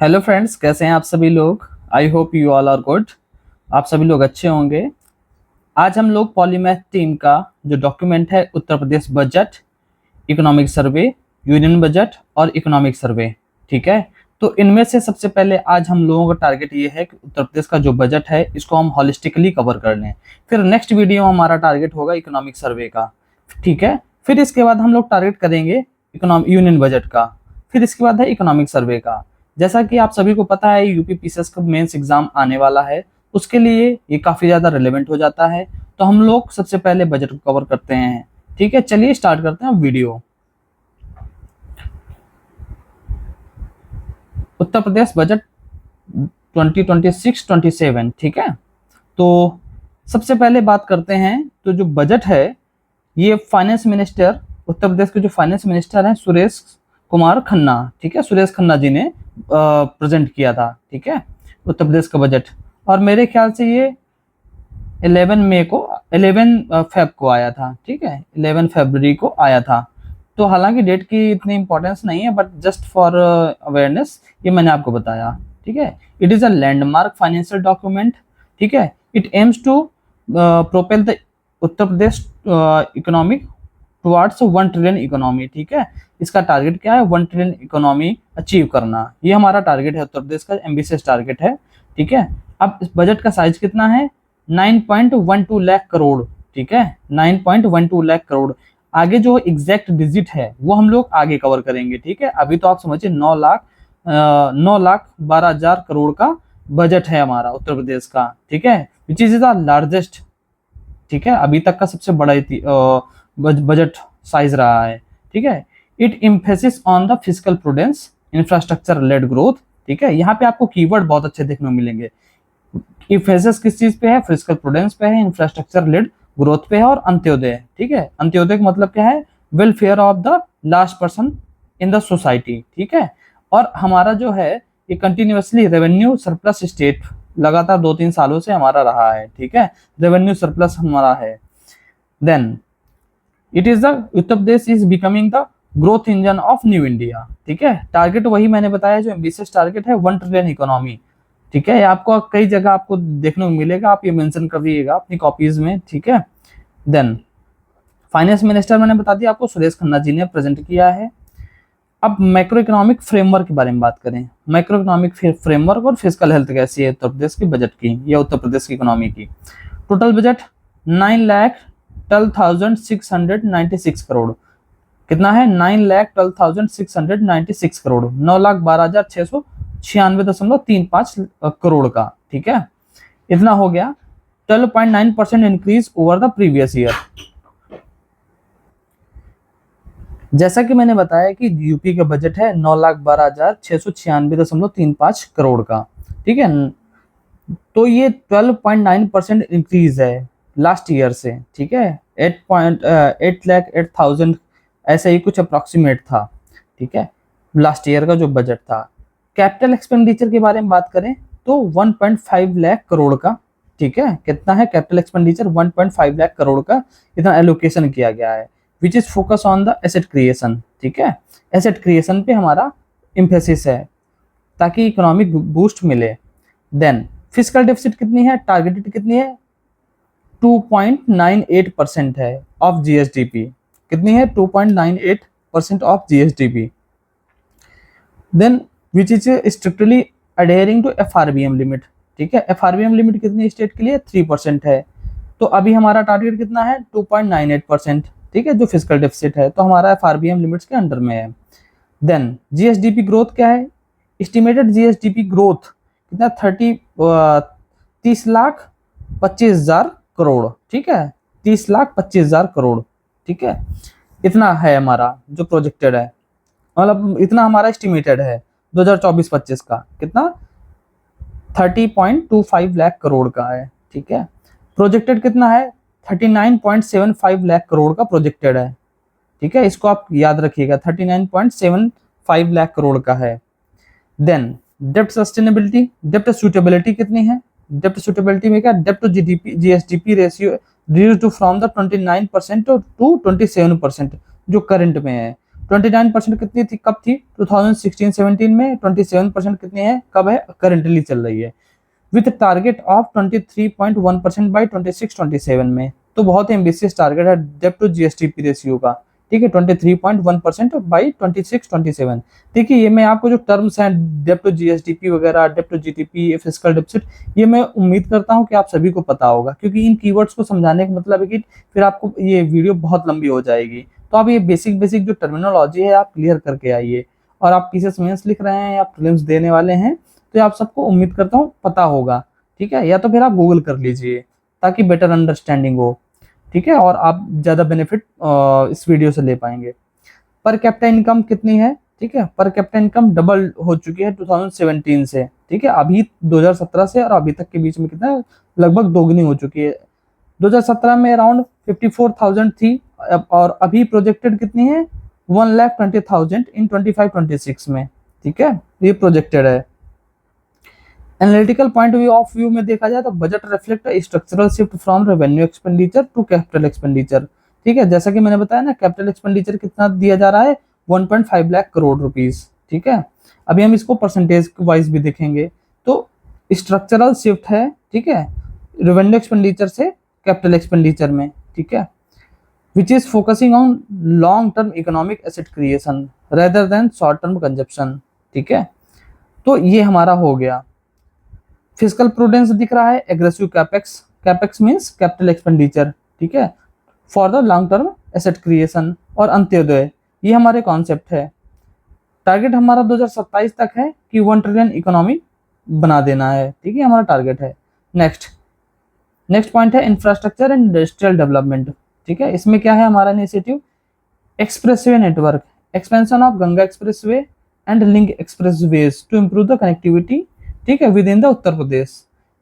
Hello friends, कैसे हैं आप सभी लोग। I hope you all are good. आप सभी लोग अच्छे होंगे। आज हम लोग पॉलीमैथ टीम का जो डॉक्यूमेंट है Uttar Pradesh budget, economic survey, union budget और इकोनॉमिक सर्वे, ठीक है। तो इनमें से सबसे पहले आज हम लोगों का टारगेट ये है कि उत्तर प्रदेश का जो बजट है इसको हम हॉलिस्टिकली कवर कर लें। फिर नेक्स्ट वीडियो में हमारा टारगेट होगा इकोनॉमिक सर्वे का, ठीक है। फिर इसके बाद हम लोग टारगेट करेंगे यूनियन बजट का। फिर इसके बाद है इकोनॉमिक सर्वे का। जैसा कि आप सभी को पता है यूपी पीसीएस का मेंस एग्जाम आने वाला है, उसके लिए ये काफी ज्यादा रिलेवेंट हो जाता है। तो हम लोग सबसे पहले बजट को कवर करते हैं, ठीक है। चलिए स्टार्ट करते हैं वीडियो। उत्तर प्रदेश बजट 2026-27, ठीक है। तो सबसे पहले बात करते हैं, तो जो बजट है ये फाइनेंस मिनिस्टर, उत्तर प्रदेश के जो फाइनेंस मिनिस्टर हैं सुरेश कुमार खन्ना, ठीक है, सुरेश खन्ना जी ने प्रेजेंट किया था, ठीक है, उत्तर प्रदेश का बजट। और मेरे ख्याल से ये 11 फेब को आया था, ठीक है, 11 फरवरी को आया था। तो हालांकि डेट की इतनी इंपॉर्टेंस नहीं है, बट जस्ट फॉर अवेयरनेस ये मैंने आपको बताया, ठीक है। It is a landmark financial document, ठीक है। It aims to propel the Uttar Pradesh economic towards 1 trillion economy, ठीक है। इसका टारगेट क्या है, 1 ट्रिलियन इकोनॉमी अचीव करना, ये हमारा टारगेट है, उत्तर प्रदेश का एम्बिशियस टारगेट है, ठीक है। अब इस बजट का साइज कितना है, 9.12 लाख करोड़, ठीक है, 9.12 लाख करोड़। आगे जो एग्जैक्ट डिजिट है वो हम लोग आगे कवर करेंगे, ठीक है। अभी तो आप समझिए 9,12,000 करोड़ का बजट है हमारा उत्तर प्रदेश का, ठीक है, विच इज द लार्जेस्ट, ठीक है, अभी तक का सबसे बड़ा बजट साइज रहा है, ठीक है। It emphasis on the physical prudence, infrastructure led growth, ठीक है। यहाँ पे आपको कीवर्ड बहुत अच्छे देखने को मिलेंगे। इम्फेसिस किस चीज पे है, फिजिकल प्रूडेंस पे है, इंफ्रास्ट्रक्चर लेड ग्रोथ पे है, और अंत्योदय, ठीक है। अंत्योदय का मतलब क्या है, welfare of the last person in the society, ठीक है। और हमारा जो है ये कंटिन्यूअसली रेवेन्यू सरप्लस स्टेट लगातार 2-3 सालों से हमारा रहा है, ठीक है, रेवेन्यू सरप्लस हमारा है। Then it is the Uttar Pradesh is becoming the growth engine of new India, ठीक है। टारगेट वही मैंने बताया जो एम्बिशियस टारगेट है, 1 ट्रिलियन इकोनॉमी, ठीक है। आपको कई जगह आपको देखने को मिलेगा, आप ये मेंशन करिएगा अपनी कॉपीज में, ठीक है। देन फाइनेंस मिनिस्टर मैंने बता दिया आपको, सुरेश खन्ना जी ने प्रेजेंट किया है। अब मैक्रो इकोनॉमिक फ्रेमवर्क के बारे में बात करें। मैक्रो इकोनॉमिक फ्रेमवर्क और फिजिकल हेल्थ कैसी है उत्तर प्रदेश की बजट की या उत्तर प्रदेश की इकोनॉमी की। टोटल बजट 9,12,696 करोड़, कितना है, 9,12,696 करोड़, 9,12,696.35 करोड़ का, ठीक है। इतना हो गया, 12.9% increase over the previous year. जैसा कि मैंने बताया कि यूपी का बजट है 9,12,696.35 करोड़ का, ठीक है। तो ये 12.9% इंक्रीज है लास्ट ईयर से, ठीक है। 8,08,000 ऐसा ही कुछ अप्रोक्सीमेट था, ठीक है, लास्ट ईयर का जो बजट था। कैपिटल एक्सपेंडिचर के बारे में बात करें तो 1.5 लाख करोड़ का, ठीक है, कितना है कैपिटल एक्सपेंडिचर, 1.5 लाख करोड़ का इतना एलोकेशन किया गया है, which is focus on the asset creation, ठीक है। एसेट क्रिएशन पे हमारा इम्फेसिस है ताकि इकोनॉमिक बूस्ट मिले। देन फिजिकल डेफिसिट कितनी है, टारगेटेड कितनी है, 2.98% है ऑफ जीएसडीपी, कितनी है, 2.98% of GSDP. Then which is strictly adhering to FRBM limit, ठीक है। एफआरबीएम लिमिट कितनी स्टेट के लिए, 3% है। तो अभी हमारा टारगेट कितना है, 2.98%, ठीक है, जो फिजिकल डेफिसिट है, तो हमारा एफआरबीएम लिमिट्स के अंडर में है। देन जीएसडीपी ग्रोथ क्या है, एस्टिमेटेड जीएसडीपी ग्रोथ कितना, 30,25,000 करोड़, ठीक है, 30,25,000 करोड़, ठीक है। इतना है हमारा जो प्रोजेक्टेड है, मतलब इतना हमारा एस्टिमेटेड है 2024-25 का, कितना, 30.25 लाख करोड़ का है, ठीक है। प्रोजेक्टेड कितना है, 39.75 लाख करोड़ का प्रोजेक्टेड है, ठीक है, इसको आप याद रखिएगा, 39.75 लाख करोड़ का है। देन डेप्ट सस्टेनेबिलिटी, डेप्ट सूटेबिलिटी कितनी है, डेप्ट सूटेबिलिटी में क्या, डेप्ट to GDP GSDP ratio reduce to from the 29% to 27% जो करंट में है, 29% कितनी थी, कब थी, 2016-17 में। 27% कितनी है, कब है, करेंटली चल रही है, विथ टारगेट ऑफ 23.1% बाई 26-27 में। तो बहुत ही एम्बिशियस टारगेट है डेब्ट टू जीएसडीपी रेशियो का, ठीक है, 23.1% बाई 26-27। देखिए ये मैं आपको जो टर्म्स हैं डेब्ट टू जीएसडीपी वगैरह, डेब्ट टू जीडीपी, फिस्कल डेफिसिट, ये मैं उम्मीद करता हूं कि आप सभी को पता होगा, क्योंकि इन कीवर्ड्स को समझाने का मतलब है कि फिर आपको ये वीडियो बहुत लंबी हो जाएगी। तो आप ये बेसिक बेसिक जो टर्मिनोलॉजी है आप क्लियर करके आइए। और आप पीसीएस मेंस लिख रहे हैं या प्रीलिम्स देने वाले हैं, तो आप सबको उम्मीद करता हूँ पता होगा, ठीक है, या तो फिर आप गूगल कर लीजिए ताकि बेटर अंडरस्टैंडिंग हो, ठीक है, और आप ज़्यादा बेनिफिट इस वीडियो से ले पाएंगे। पर कैपिटा इनकम कितनी है, ठीक है, पर कैपिटा इनकम डबल हो चुकी है 2017 से, ठीक है, अभी 2017 से और अभी तक के बीच में कितना है, लगभग दोगुनी हो चुकी है। 2017 में अराउंड 54,000 थी, और अभी प्रोजेक्टेड कितनी है, 1,20,000 इन 25-26 में, ठीक है, ये प्रोजेक्टेड है। एनालिटिकल पॉइंट ऑफ व्यू में देखा जाए तो budget reflect structural shift from revenue expenditure to capital expenditure, ठीक है, जैसा कि मैंने बताया ना, कैपिटल एक्सपेंडिचर कितना दिया जा रहा है, 1.5 लाख करोड़ रुपीस, ठीक है। अभी हम इसको परसेंटेज वाइज भी देखेंगे, तो स्ट्रक्चरल शिफ्ट है, ठीक है, रेवेन्यू एक्सपेंडिचर से कैपिटल एक्सपेंडिचर में, ठीक है, which is focusing on long term economic asset creation rather than short term consumption, ठीक है। तो ये हमारा हो गया। फिजिकल प्रूडेंस दिख रहा है, aggressive capex, capex means capital expenditure, ठीक है, for the long term asset creation. और अंत्योदय, ये हमारे कॉन्सेप्ट है। टारगेट हमारा 2027 तक है कि 1 ट्रिलियन इकोनॉमी बना देना है, ठीक है, हमारा टारगेट है। नेक्स्ट पॉइंट है इंफ्रास्ट्रक्चर एंड इंडस्ट्रियल डेवलपमेंट, ठीक है, इसमें क्या है हमारा initiative, expressway network, expansion of Ganga expressway and link expressways to improve the connectivity, ठीक है, विद इन द उत्तर प्रदेश।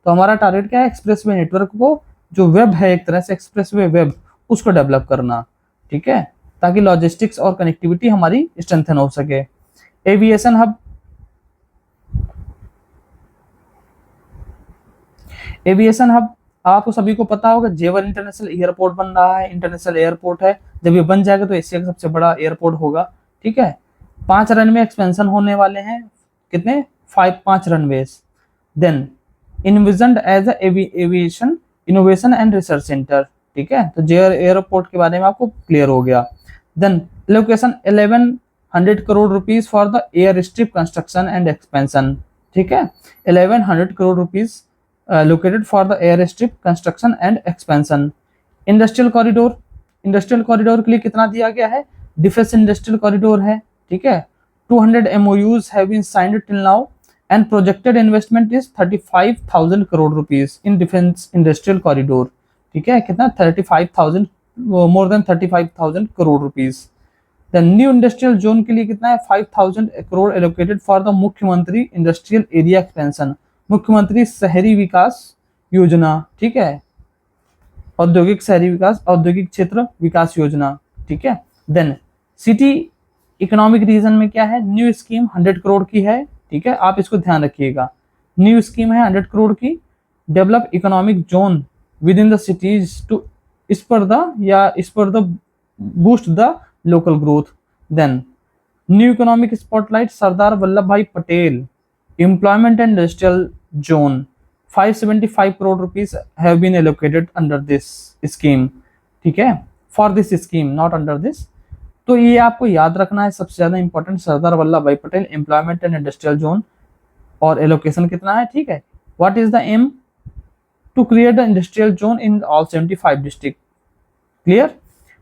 तो हमारा टारगेट क्या है, एक्सप्रेसवे नेटवर्क को, जो वेब है एक तरह से एक्सप्रेसवे वेब, उसको डेवलप करना, ठीक है, ताकि लॉजिस्टिक्स और कनेक्टिविटी हमारी स्ट्रेंथन हो सके। एविएशन हब, एविएशन हब आपको सभी को पता होगा, जेवर इंटरनेशनल एयरपोर्ट बन रहा है, इंटरनेशनल एयरपोर्ट है, जब ये बन जाएगा तो एशिया का सबसे बड़ा एयरपोर्ट होगा, ठीक है। 5 रनवे एक्सपेंशन होने वाले हैं, कितने, 5 runways. Then envisioned as aviation innovation and research centre, ठीक है, तो जेवर एयरपोर्ट के बारे में आपको क्लियर हो गया। Then location 1100 crore rupees for the air strip construction and expansion, ठीक है, 1100 crore rupees located for the airstrip construction and expansion. Industrial corridor, industrial corridor के लिए कितना दिया गया है, डिफेंस इंडस्ट्रियल कॉरिडोर है, ठीक है, 200 MOUs have been signed till now and projected investment is 35,000 crore rupees in defence industrial corridor, ठीक है, कितना, 35,000, more than 35,000 crore rupees. Then new industrial zone के लिए कितना है, 5,000 करोड़ एलोकेटेड फॉर द मुख्यमंत्री इंडस्ट्रियल एरिया एक्सपेंशन, मुख्यमंत्री शहरी विकास योजना, ठीक है, औद्योगिक शहरी विकास, औद्योगिक क्षेत्र विकास योजना, ठीक है। देन सिटी इकोनॉमिक रीजन में क्या है, न्यू स्कीम 100 करोड़ की है, ठीक है, आप इसको ध्यान रखिएगा, न्यू स्कीम है 100 करोड़ की, develop economic zone within the cities to spur the boost the local growth. Then new economic spotlight Sardar Vallabh Bhai Patel employment and industrial zone, 575 crore rupees have been allocated under this scheme, ठीक है, for this scheme not under this। तो ये आपको याद रखना है, सबसे ज्यादा important Sardar Vallabh Bhai Patel employment and industrial zone, और एलोकेशन कितना है, ठीक है, what is the aim, to create the industrial zone in all 75 district, clear,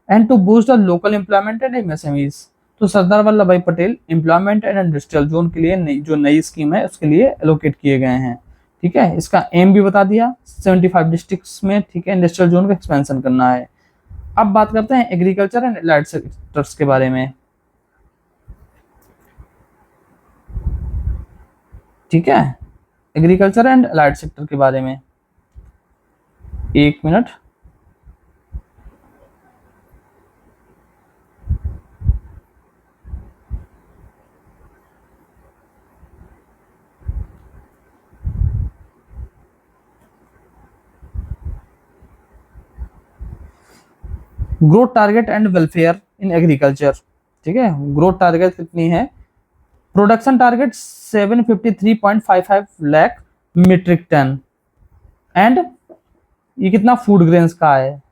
and to boost the local employment and MSMEs। तो Sardar Vallabh Bhai Patel employment and industrial zone के लिए जो नई स्कीम है उसके लिए एलोकेट किए गए हैं, ठीक है, इसका एम भी बता दिया, 75 डिस्ट्रिक्ट्स में, ठीक है, इंडस्ट्रियल जोन का एक्सपेंशन करना है। अब बात करते हैं एग्रीकल्चर एंड एलाइड सेक्टर्स के बारे में, ठीक है, एग्रीकल्चर एंड एलाइड सेक्टर के बारे में, एक minute, growth target and welfare in agriculture, ठीक है, ग्रोथ टारगेट कितनी है, production target 753.55 lakh metric ton, and ये कितना फूड ग्रेन्स का है,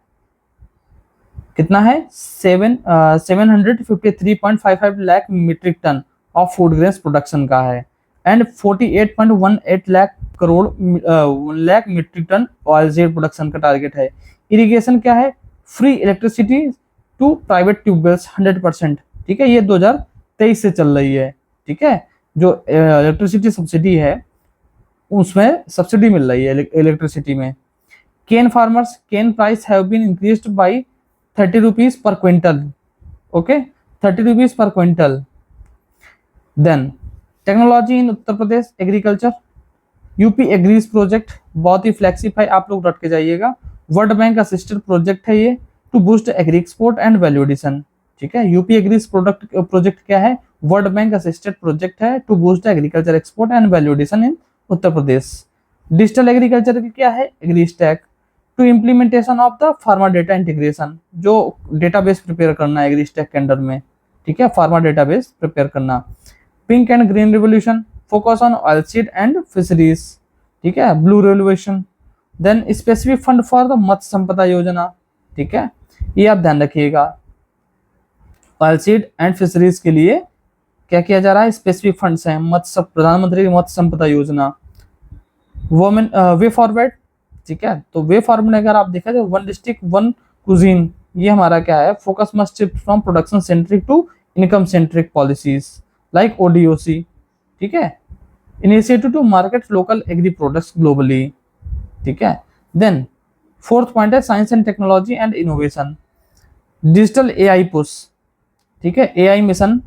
कितना है 753.55 lakh metric ton of food grains production का है, and 48.18 lakh metric ton oil seed production का टारगेट है। इरिगेशन क्या है, free electricity to private tubewells 100%, ठीक है, ये 2023 से चल रही है, ठीक है, जो इलेक्ट्रिसिटी सब्सिडी है उसमें सब्सिडी मिल रही है इलेक्ट्रिसिटी में। Cane farmers, cane price have been increased by 30 rupees per quintal, okay, 30 rupees per quintal. Then technology in Uttar Pradesh agriculture, UP agrees project, बहुत ही फ्लेक्सिफाई, आप लोग रट के जाइएगा, वर्ल्ड बैंक असिस्टेड प्रोजेक्ट है ये to boost agri export and value addition, ठीक है, यूपी एग्रीज प्रोजेक्ट क्या है, वर्ल्ड बैंक असिस्टेड प्रोजेक्ट है to boost agriculture export and value addition in Uttar Pradesh. Digital agriculture की क्या है, agri stack to implementation of the farmer data integration, जो database prepare करना है एग्री स्टैक के अंडर में, ठीक है, फार्मर डेटाबेस प्रिपेयर करना। Pink and green revolution, focus on oil seed and fisheries, ठीक है, blue revolution. Then specific fund for the Matsya Sampada Yojana, ठीक है, ये आप ध्यान रखिएगा, ऑयल सीड एंड फिशरीज के लिए क्या किया जा रहा है, स्पेसिफिक फंड्स हैं, मत्स्य प्रधानमंत्री मत्स्य संपदा योजना। वुमेन वे फॉरवर्ड, ठीक है, तो वे फॉरवर्ड में अगर आप देखा जाए, वन डिस्ट्रिक्ट वन कुजीन, ये हमारा क्या है, focus must shift from production centric to income centric policies like ODOC, ठीक है, initiative to market local agri products globally, ठीक है। देन फोर्थ पॉइंट है science and technology and innovation, digital AI push, ठीक है, AI mission,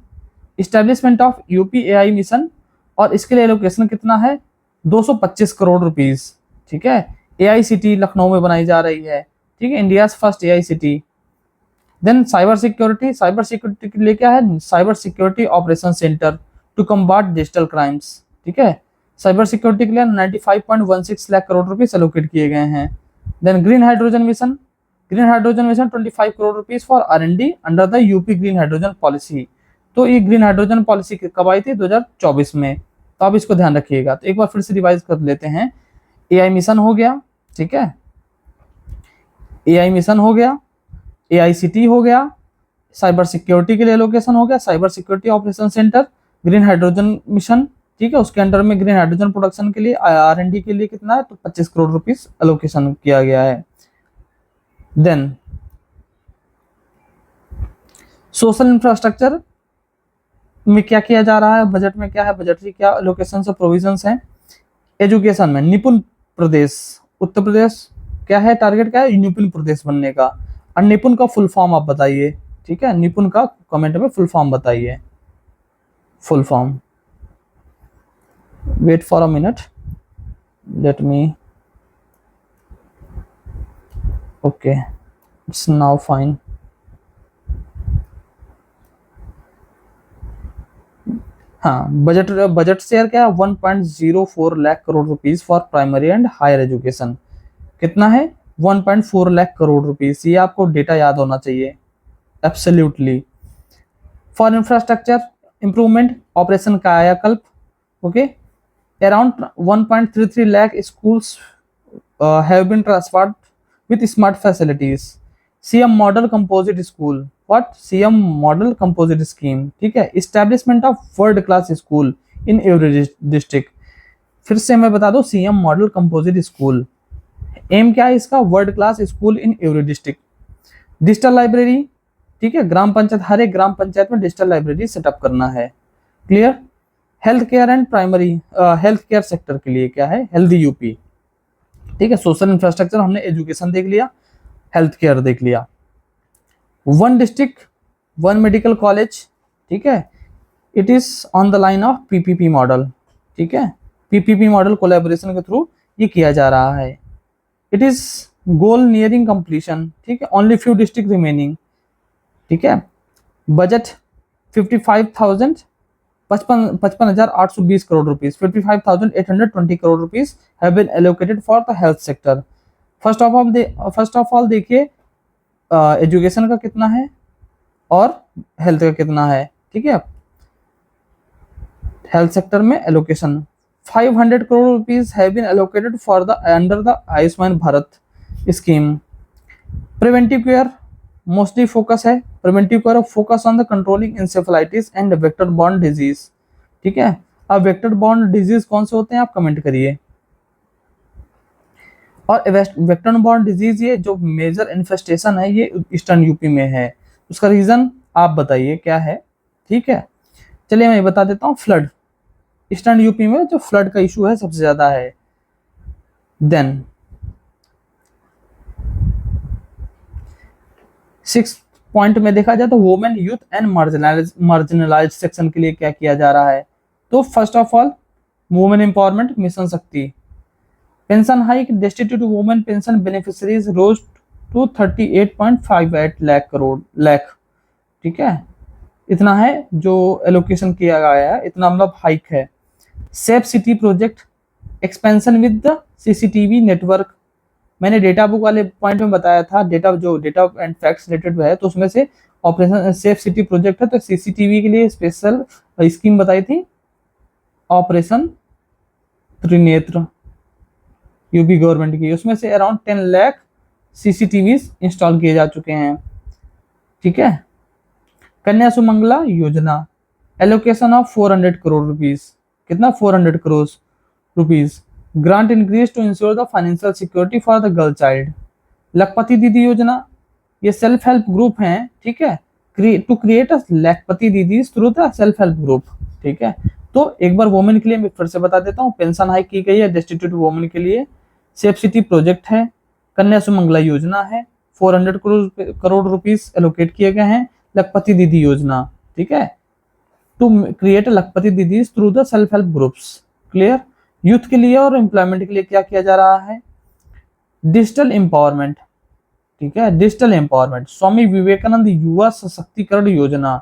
establishment of UP AI mission, और इसके लिए एलोकेशन कितना है, 225 करोड़ रुपीस, ठीक है, एआई सिटी लखनऊ में बनाई जा रही है, ठीक है, India first AI city. Then cyber security, cyber security के लिए क्या है, cyber security operation centre to combat digital crimes, ठीक है, साइबर सिक्योरिटी के लिए 95.16 लाख करोड़ रुपीस एलोकेट किए गए हैं। Then green hydrogen mission, green hydrogen mission 25 crore rupees for R&D under the UP green hydrogen policy. तो ये ग्रीन हाइड्रोजन पॉलिसी कब आई थी, 2024 में, तो आप इसको ध्यान रखिएगा। तो एक बार फिर से रिवाइज कर लेते हैं, एआई मिशन हो गया, ठीक है, एआई मिशन हो गया, एआईसीटी हो गया, साइबर सिक्योरिटी के लिए एलोकेशन हो गया, cyber security operation centre, green hydrogen mission, ठीक है, उसके अंडर में ग्रीन हाइड्रोजन प्रोडक्शन के लिए R&D के लिए कितना है, तो 25 करोड़ रुपीस एलोकेशन किया गया है। देन सोशल इंफ्रास्ट्रक्चर में क्या किया जा रहा है, बजट में क्या है, बजटरी क्या एलोकेशन से प्रोविजंस हैं। एजुकेशन में निपुण प्रदेश, उत्तर प्रदेश क्या है, टारगेट क्या है, निपुण प्रदेश बनने का, और निपुण का फुल फॉर्म आप बताइए, ठीक है, निपुण का कमेंट में फुल फॉर्म बताइए, full form. Wait for a minute, let me, okay, it's now fine. हाँ, बजट शेयर क्या है, 1.04 lakh crore rupees for primary and higher education, कितना है, 1.4 लाख करोड़ रुपीस, ये आपको डेटा याद होना चाहिए absolutely. For infrastructure improvement operation Kayakalp, okay, around 1.33 lakh schools have been transferred with smart facilities. CM model composite school, what, CM model composite scheme, ठीक है, establishment of world class school in every district. फिर से मैं बता दूं, CM model composite school, aim क्या है इसका, world class school in every district. Digital library, ठीक है, ग्राम पंचायत, हर एक ग्राम पंचायत में डिजिटल लाइब्रेरी सेटअप करना है, clear. Health care and primary health care sector के लिए क्या है, हेल्दी यूपी, ठीक है। सोशल इंफ्रास्ट्रक्चर हमने, एजुकेशन देख लिया, हेल्थ केयर देख लिया। One district one medical college, ठीक है, it is on the line of PPP model, ठीक है, पीपीपी मॉडल कोलैबोरेशन के थ्रू ये किया जा रहा है। It is goal nearing completion, ठीक है, ओनली फ्यू डिस्ट्रिक्ट रिमेनिंग, ठीक है। Budget 55,820 crore rupees, 55,820 crore rupees have been allocated for the health sector. First of all देखिए, एजुकेशन का कितना है, और हेल्थ का कितना है, ठीक है। हेल्थ सेक्टर में allocation 500 crore rupees have been allocated for the under the Ayushman Bharat scheme. Preventive care mostly focus है, preventive care focus on the controlling encephalitis and vector borne disease, ठीक है। अब वेक्टर बॉर्न डिजीज कौन से होते हैं आप कमेंट करिए। और वेक्टर बॉर्न डिजीज ये जो मेजर इन्फेस्टेशन है ये ईस्टर्न यूपी में है, उसका रीजन आप बताइए क्या है, ठीक है। चलिए मैं बता देता हूँ, फ्लड, ईस्टर्न यूपी में जो फ्लड का इशू है सबसे ज्यादा है। देन 6 पॉइंट में देखा जाए तो women youth and marginalised section के लिए क्या किया जा रहा है। तो first of all women empowerment mission Shakti, pension hike destitute women pension beneficiaries rose to 38.58 lakh, ठीक है। इतना है जो एलोकेशन किया गया है, इतना मतलब हाइक है। Safe city project expansion with the CCTV network, मैंने डेटा बुक वाले पॉइंट में बताया था, डेटा एंड फैक्ट्स रिलेटेड है, तो उसमें से ऑपरेशन सेफ सिटी प्रोजेक्ट है, तो सीसीटीवी के लिए स्पेशल स्कीम बताई थी, ऑपरेशन त्रिनेत्र यूपी गवर्नमेंट की, उसमें से अराउंड 10 लाख सीसीटीवी इंस्टॉल किए जा चुके हैं, ठीक है। कन्या सुमंगला योजना एलोकेशन ऑफ 400 करोड़ रुपीज, कितना 400 crore rupees, grant increase to ensure the financial security for the girl child. Lakhpati Didi योजना, ये सेल्फ हेल्प ग्रुप हैं, ठीक है, टू क्रिएट अ लखपति दीदी through the self help group, ठीक है। तो एक बार वुमेन के लिए मैं फिर से बता देता हूँ, पेंशन हाइक की गई है डेस्टिट्यूट वुमेन के लिए, सेफ सिटी प्रोजेक्ट है, कन्या सुमंगला योजना है, 400 करोड़ रुपीस एलोकेट किए गए हैं, लखपति दीदी योजना, ठीक है, टू क्रिएट लखपति दीदी through the self help groups, clear. Youth के लिए और एम्प्लॉयमेंट के लिए क्या किया जा रहा है, डिजिटल एम्पावरमेंट, ठीक है, डिजिटल एम्पावरमेंट, स्वामी विवेकानंद युवा सशक्तिकरण योजना,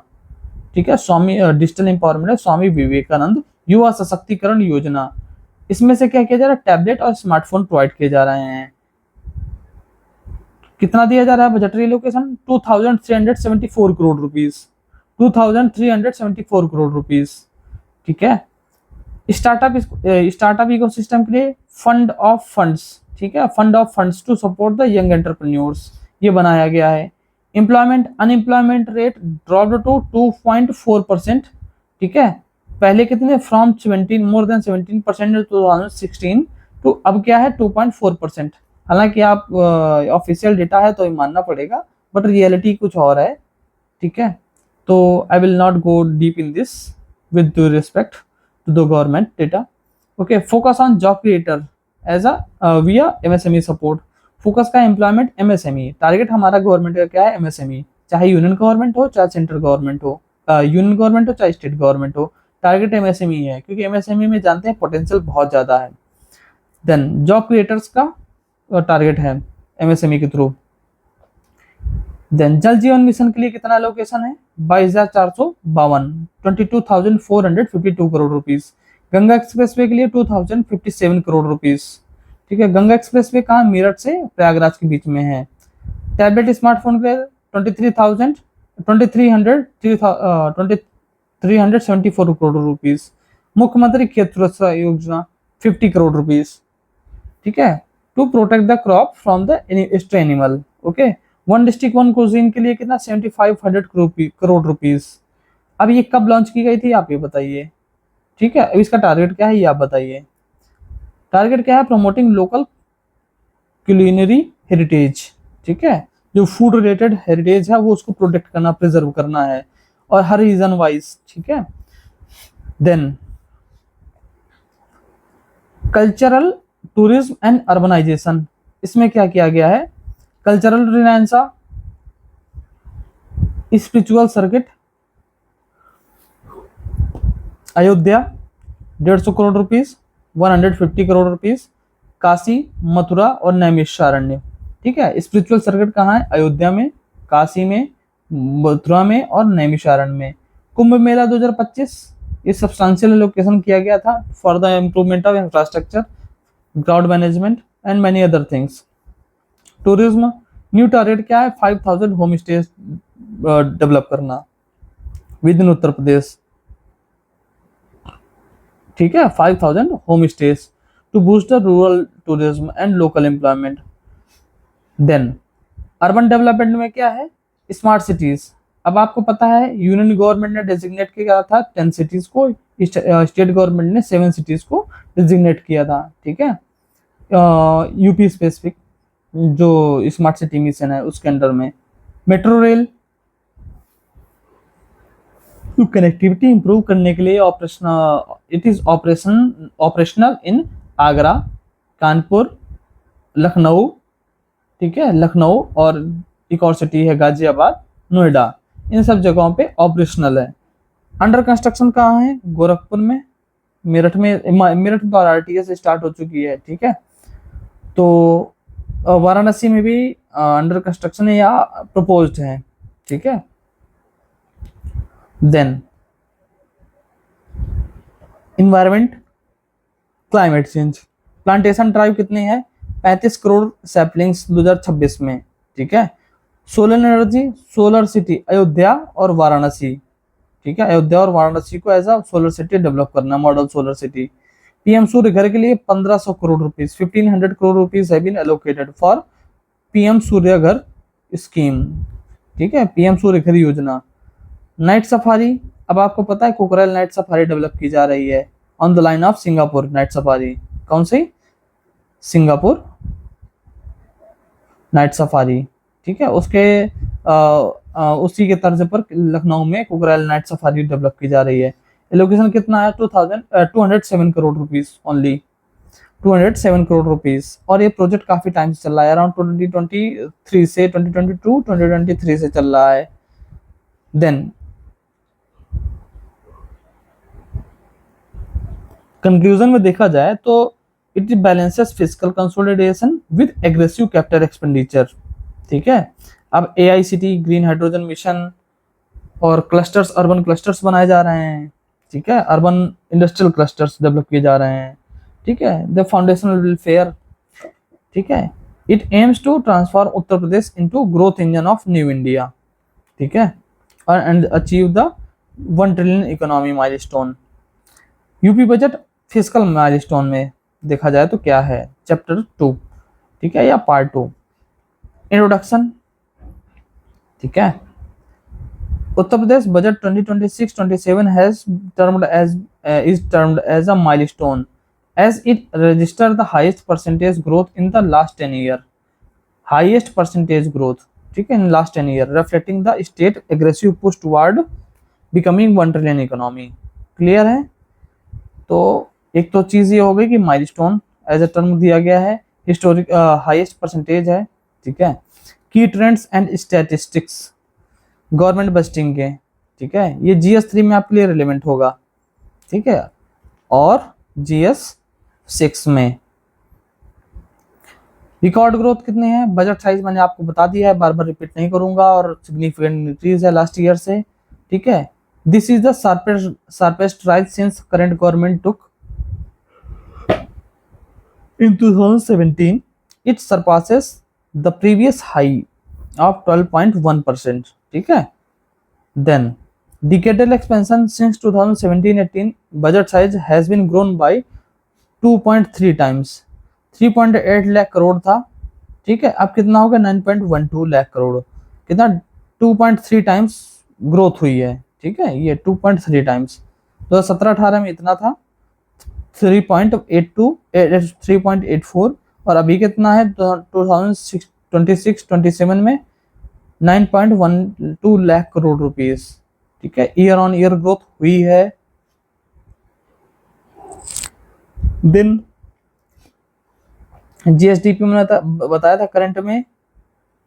ठीक है, स्वामी डिजिटल एम्पावरमेंट है, स्वामी विवेकानंद युवा सशक्तिकरण योजना। इसमें से क्या किया जा रहा है, टैबलेट और स्मार्टफोन प्रोवाइड किए जा रहे हैं। कितना दिया जा रहा है budgetary allocation, 2374 crore rupees, 2374 crore rupees, ठीक है। स्टार्टअप इकोसिस्टम के लिए फंड ऑफ फंड्स, ठीक है, fund of funds to support the young entrepreneurs, ये बनाया गया है। Employment unemployment rate dropped to 2.4%, ठीक है, पहले कितने फ्रॉम 17 मोर देन 17% 2016 टू अब क्या है 2.4%। हालांकि आप ऑफिशियल डेटा है तो ये मानना पड़ेगा, बट रियलिटी कुछ और है, ठीक है। तो I will not go deep in this with due respect to the government data. Okay, focus on job creator as a via MSME support, focus का एम्प्लॉयमेंट एमएसएमई, टारगेट हमारा गवर्नमेंट का क्या है, एमएसएमई, चाहे यूनियन गवर्नमेंट हो चाहे central government हो, यूनियन गवर्नमेंट हो चाहे स्टेट गवर्नमेंट हो, टारगेट एमएसएमई है, क्योंकि एमएसएमई में जानते हैं पोटेंशियल बहुत ज्यादा है। देन जॉब क्रिएटर्स का टारगेट है एमएसएमई के थ्रू। देन जल जीवन मिशन के लिए कितना एलोकेशन है, 22,452, 22,452 करोड़ रुपीस। गंगा एक्सप्रेसवे के लिए 2,057 करोड़ रुपीस, ठीक है। गंगा एक्सप्रेसवे कहाँ, मेरठ से प्रयागराज के बीच में है। टैबलेट स्मार्टफोन के 2374 करोड़ रुपीस। मुख्यमंत्री खेत सुरक्षा योजना 50 करोड़ रुपीस, ठीक है, to protect the crop from the stray animal. Okay, one district one cuisine के लिए कितना 7500 करोड़ रुपीस। अब ये कब लॉन्च की गई थी आप ये बताइए, ठीक है। अब इसका टारगेट क्या है ये आप बताइए। टारगेट क्या है, प्रमोटिंग लोकल क्यूलिनरी हेरिटेज, ठीक है, जो फूड रिलेटेड हेरिटेज है वो उसको प्रोटेक्ट करना, प्रिजर्व करना है, और हर रीजन वाइज, ठीक है। Then cultural tourism and urbanisation, इसमें क्या किया गया है, cultural renaissance, spiritual circuit, Ayodhya 150 crore rupees, 150 crore rupees, Kashi Mathura और नैमिषारण्य, ठीक है। स्पिरिचुअल सर्किट कहाँ है, अयोध्या में, काशी में, मथुरा में और नैमिषारण्य में। कुंभ मेला 2025 ये सब्सटेंशियल एलोकेशन किया गया था for the improvement of infrastructure, crowd management and many other things. Tourism new target क्या है, 5000 होम स्टे डेवलप करना विद इन उत्तर प्रदेश, ठीक है, 5000 home stays to boost the rural tourism and local employment. Then urban development में क्या है, smart cities. अब आपको पता है यूनियन गवर्नमेंट ने डेजिग्नेट किया था 10 सिटीज को, स्टेट गवर्नमेंट ने 7 सिटीज को डेजिग्नेट किया था, ठीक है, यूपी स्पेसिफिक जो स्मार्ट सिटी मिशन है उसके अंडर में। मेट्रो रेल कनेक्टिविटी इंप्रूव करने के लिए operational, it is operational in Agra, Kanpur, Lucknow, ठीक है, लखनऊ और एक और सिटी है गाजियाबाद, नोएडा, इन सब जगहों पे ऑपरेशनल है। अंडर कंस्ट्रक्शन कहाँ है, गोरखपुर में, मेरठ में, मेरठ तो आरटीएस स्टार्ट हो चुकी है, ठीक है, तो वाराणसी में भी अंडर कंस्ट्रक्शन है या प्रपोज्ड है, ठीक है। Then environment climate change, plantation drive कितने हैं, 35 करोड़ सैपलिंग्स 2026 में, ठीक है। Solar energy, solar city Ayodhya और वाराणसी, ठीक है, अयोध्या और वाराणसी को as a solar city develop करना, model solar city. PM Surya Ghar के लिए 1500 crore rupees, 1500 crore rupees have been allocated for PM Surya Ghar scheme, ठीक है, पीएम सूर्य घर योजना। नाइट सफारी, अब आपको पता है कोकराल नाइट सफारी डेवलप की जा रही है on the line of Singapore night safari. कौन सी, सिंगापुर नाइट सफारी, ठीक है, उसके उसी के तर्ज पर लखनऊ में कोकराल नाइट सफारी डेवलप की जा रही है। एलोकेशन कितना है, 207 crore rupees only, 207 crore rupees. और ये प्रोजेक्ट काफी टाइम से चल रहा है, अराउंड 2023 से 2023 से चल रहा है। देन कंक्लूजन में देखा जाए तो it balances physical consolidation with aggressive capital expenditure, ठीक है। अब एआईसीटी ग्रीन हाइड्रोजन मिशन और क्लस्टर्स, अर्बन क्लस्टर्स बनाए जा रहे हैं, ठीक है, अर्बन इंडस्ट्रियल क्लस्टर्स डेवलप किए जा रहे हैं, ठीक है। द फाउंडेशनल वेलफेयर, ठीक है, it aims to transform Uttar Pradesh into growth engine of new India, ठीक है, और and achieve the 1 trillion economy milestone. UP budget physical milestone में देखा जाए तो क्या है, चैप्टर 2, ठीक है, या पार्ट 2। इंट्रोडक्शन, ठीक है। Uttar Pradesh budget 2026-27 has termed as is termed as a milestone as it registered the highest percentage growth in the last 10 year, highest percentage growth, ठीक है, in last 10 year, reflecting the state aggressive push toward becoming 1 trillion economy। Clear है, तो एक तो चीज ये हो गई कि माइलस्टोन एज अ टर्म दिया गया है, हिस्टोरिक हाईएस्ट परसेंटेज है, ठीक है। की trends and statistics government budgeting के, ठीक है, ये GS3 में आपके लिए रिलेवेंट होगा, ठीक है, और GS6 में। रिकॉर्ड ग्रोथ कितने हैं, बजट साइज मैंने आपको बता दिया है, बार बार रिपीट नहीं करूंगा, और सिग्निफिकेंट इंक्रीज है लास्ट ईयर से, ठीक है। This is the sharpest rise since current government took in 2017, it surpasses the previous high of 12.1%, ठीक है। Then decadal expansion since 2017-18 budget size has been grown by 2.3 times, 3.8 lakh crore था, ठीक है, अब कितना होगा 9.12 लाख करोड़, कितना 2.3 टाइम्स ग्रोथ हुई है, ठीक है, ये 2.3 टाइम्स। 2017-18 में इतना था 3.82 3.84, और अभी कितना है 2026-27 में 9.12 लाख करोड़ रुपीस, ठीक है, ईयर ऑन ईयर ग्रोथ हुई है। दिन जीएसडीपी में बताया था करंट में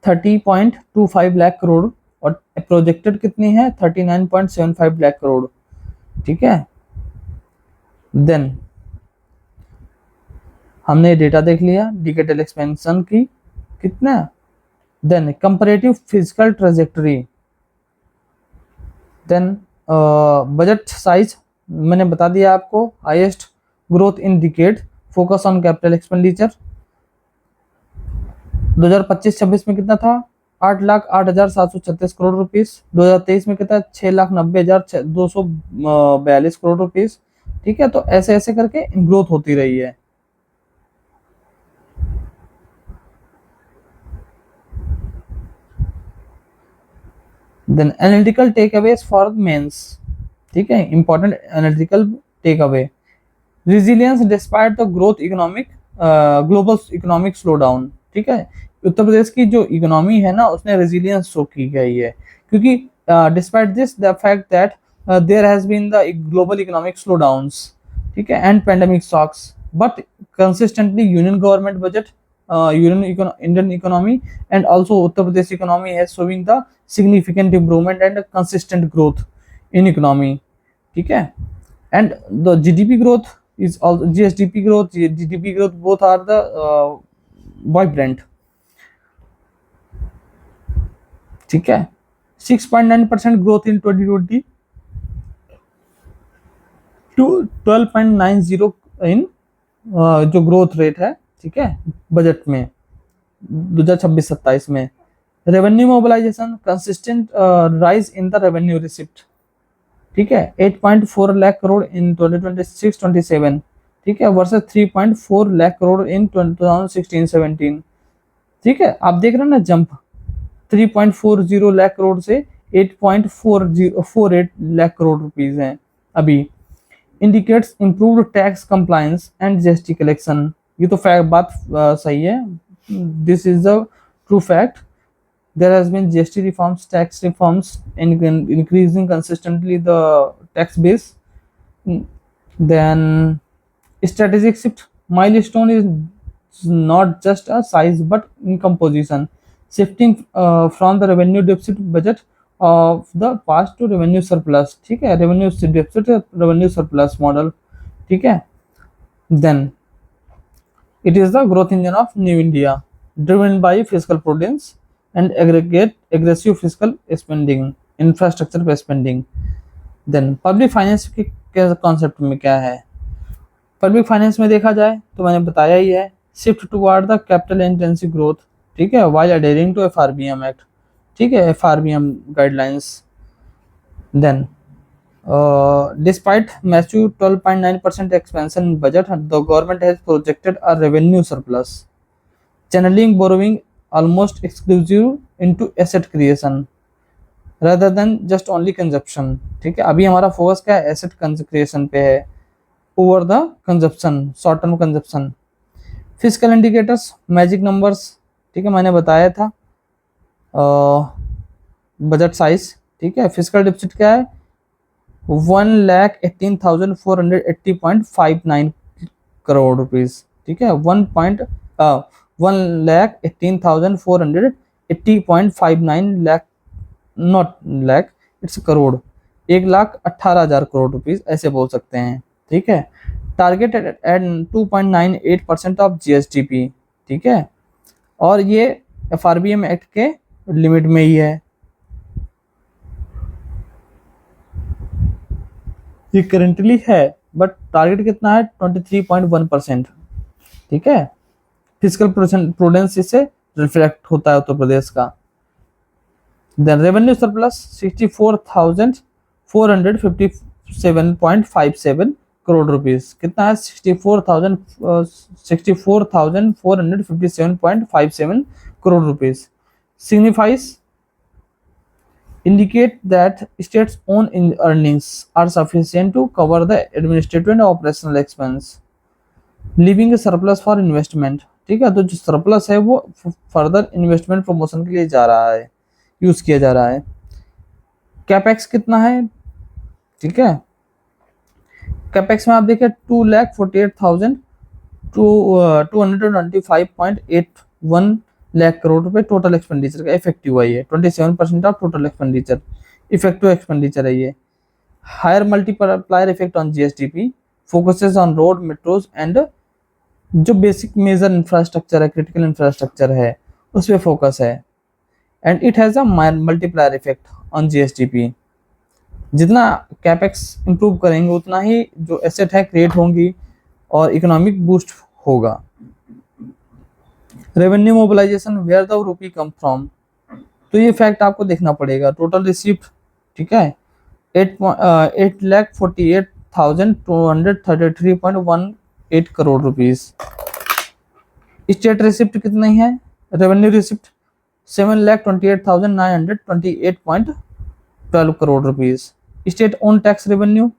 30.25 लाख करोड़, और प्रोजेक्टेड कितनी है 39.75 लाख करोड़, ठीक है। देन हमने डेटा देख लिया डिकेटल एक्सपेंशन की कितना। Then comparative physical trajectory, then budget size मैंने बता दिया आपको, highest growth in decade, focus on capital expenditure, 2025-26 में कितना था? 8,08,736 करोड़ रुपीस। 2023 में कितना? 6,90,242 करोड़ रुपीस। ठीक है, तो ऐसे ऐसे करके ग्रोथ होती रही है। Then analytical takeaways for mains, ठीक है, important analytical takeaway. Resilience despite the growth economic global economic slowdown. ठीक है, उत्तर प्रदेश की जो इकोनॉमी है ना, उसने रेजिलियंस शो की गई है, क्योंकि despite this the fact that there has been the global economic slowdowns, ठीक है, and pandemic shocks, but consistently union government budget, Indian economy and also Uttar Pradesh economy has showing the significant improvement and consistent growth in economy. ठीक है, and the GDP growth is also GSDP growth, GDP growth both are the vibrant. ठीक है, 6.9% growth in 2020 to 12.90 in जो growth rate है, ठीक है, budget में 2026-27 में। Revenue mobilisation consistent rise in the revenue receipt, ठीक है, 8.4 लाख करोड़ इन 2026-27, ठीक है, वर्सेस 3.4 लाख करोड़ इन 2016-17। ठीक है, आप देख रहे हैं ना, जंप 3.40 लाख करोड़ से 8.48 लाख करोड़ रुपीज हैं अभी। Indicates improved tax compliance and GST collection. ये तो फैक्ट बात सही है, this is the true fact. There has been GST reforms, tax reforms, increasing consistently the tax base. Then strategic shift milestone is not just a size but in composition, shifting from the revenue deficit budget of the past to revenue surplus. ठीक है, revenue deficit revenue surplus model. ठीक है, then it is the growth engine of New India, driven by fiscal prudence and aggregate aggressive fiscal spending, infrastructure पे spending. Then public finance के concept में क्या है? Public finance में देखा जाए तो मैंने बताया ही है, shift toward the capital intensive growth, ठीक है, while adhering to FRBM act, ठीक है, FRBM guidelines. Then despite massive 12.9% expansion in budget, the government has projected a revenue surplus, channeling borrowing almost exclusive into asset creation rather than just only consumption. ठीक है, अभी हमारा focus क्या है? Asset creation पे है over the consumption, short term consumption. Physical indicators, magic numbers, ठीक है, मैंने बताया था। बजट साइज, ठीक है, फिजिकल डिफिसिट क्या है? 1,18,480.59 करोड़ रुपीज, ठीक है, 1,18,480.59 lakh, not lakh, it's crore, 1,18,000 crore rupees ऐसे बोल सकते हैं। ठीक है, टारगेट एट 2.98% ऑफ GSDP, ठीक है, और ये FRBM एक्ट के लिमिट में ही है। ये करेंटली है, बट टारगेट कितना है? 23.1%, ठीक है। फिजिकल प्रूडेंस इससे रिफ्लेक्ट होता है उत्तर प्रदेश का। Then revenue surplus 64,457.57 crore rupees. कितना है? 64,457.57 crore rupees. Signifies indicate that states own earnings are sufficient to cover the administrative and operational expense, leaving a surplus for investment। ठीक है, तो जो सरप्लस है वो फर्दर इन्वेस्टमेंट प्रमोशन के लिए जा रहा है, यूज किया जा रहा है। कैपेक्स कितना है? ठीक है, कैपेक्स में आप देखिए 2,48,225.81 लाख करोड़ रुपए टोटल एक्सपेंडिचर का इफेक्टिव है ये। 27% of total expenditure effective expenditure है ये। Higher multiplier effect on GSDP, focuses on road, metros and जो बेसिक मेजर इंफ्रास्ट्रक्चर है, क्रिटिकल इंफ्रास्ट्रक्चर है, उस पर फोकस है। And it has a multiplier effect on GSDP। जितना कैपेक्स इंप्रूव करेंगे उतना ही जो एसेट है क्रिएट होंगी और इकोनॉमिक बूस्ट होगा। Revenue mobilisation, where the rupee come from, तो ये फैक्ट आपको देखना पड़ेगा। टोटल रिसिप्ट, ठीक है, 8,48,233.18 स्टेट रिसिप्ट कितनी है? Revenue receipt 7,28,928.12 crore rupees. State own tax revenue,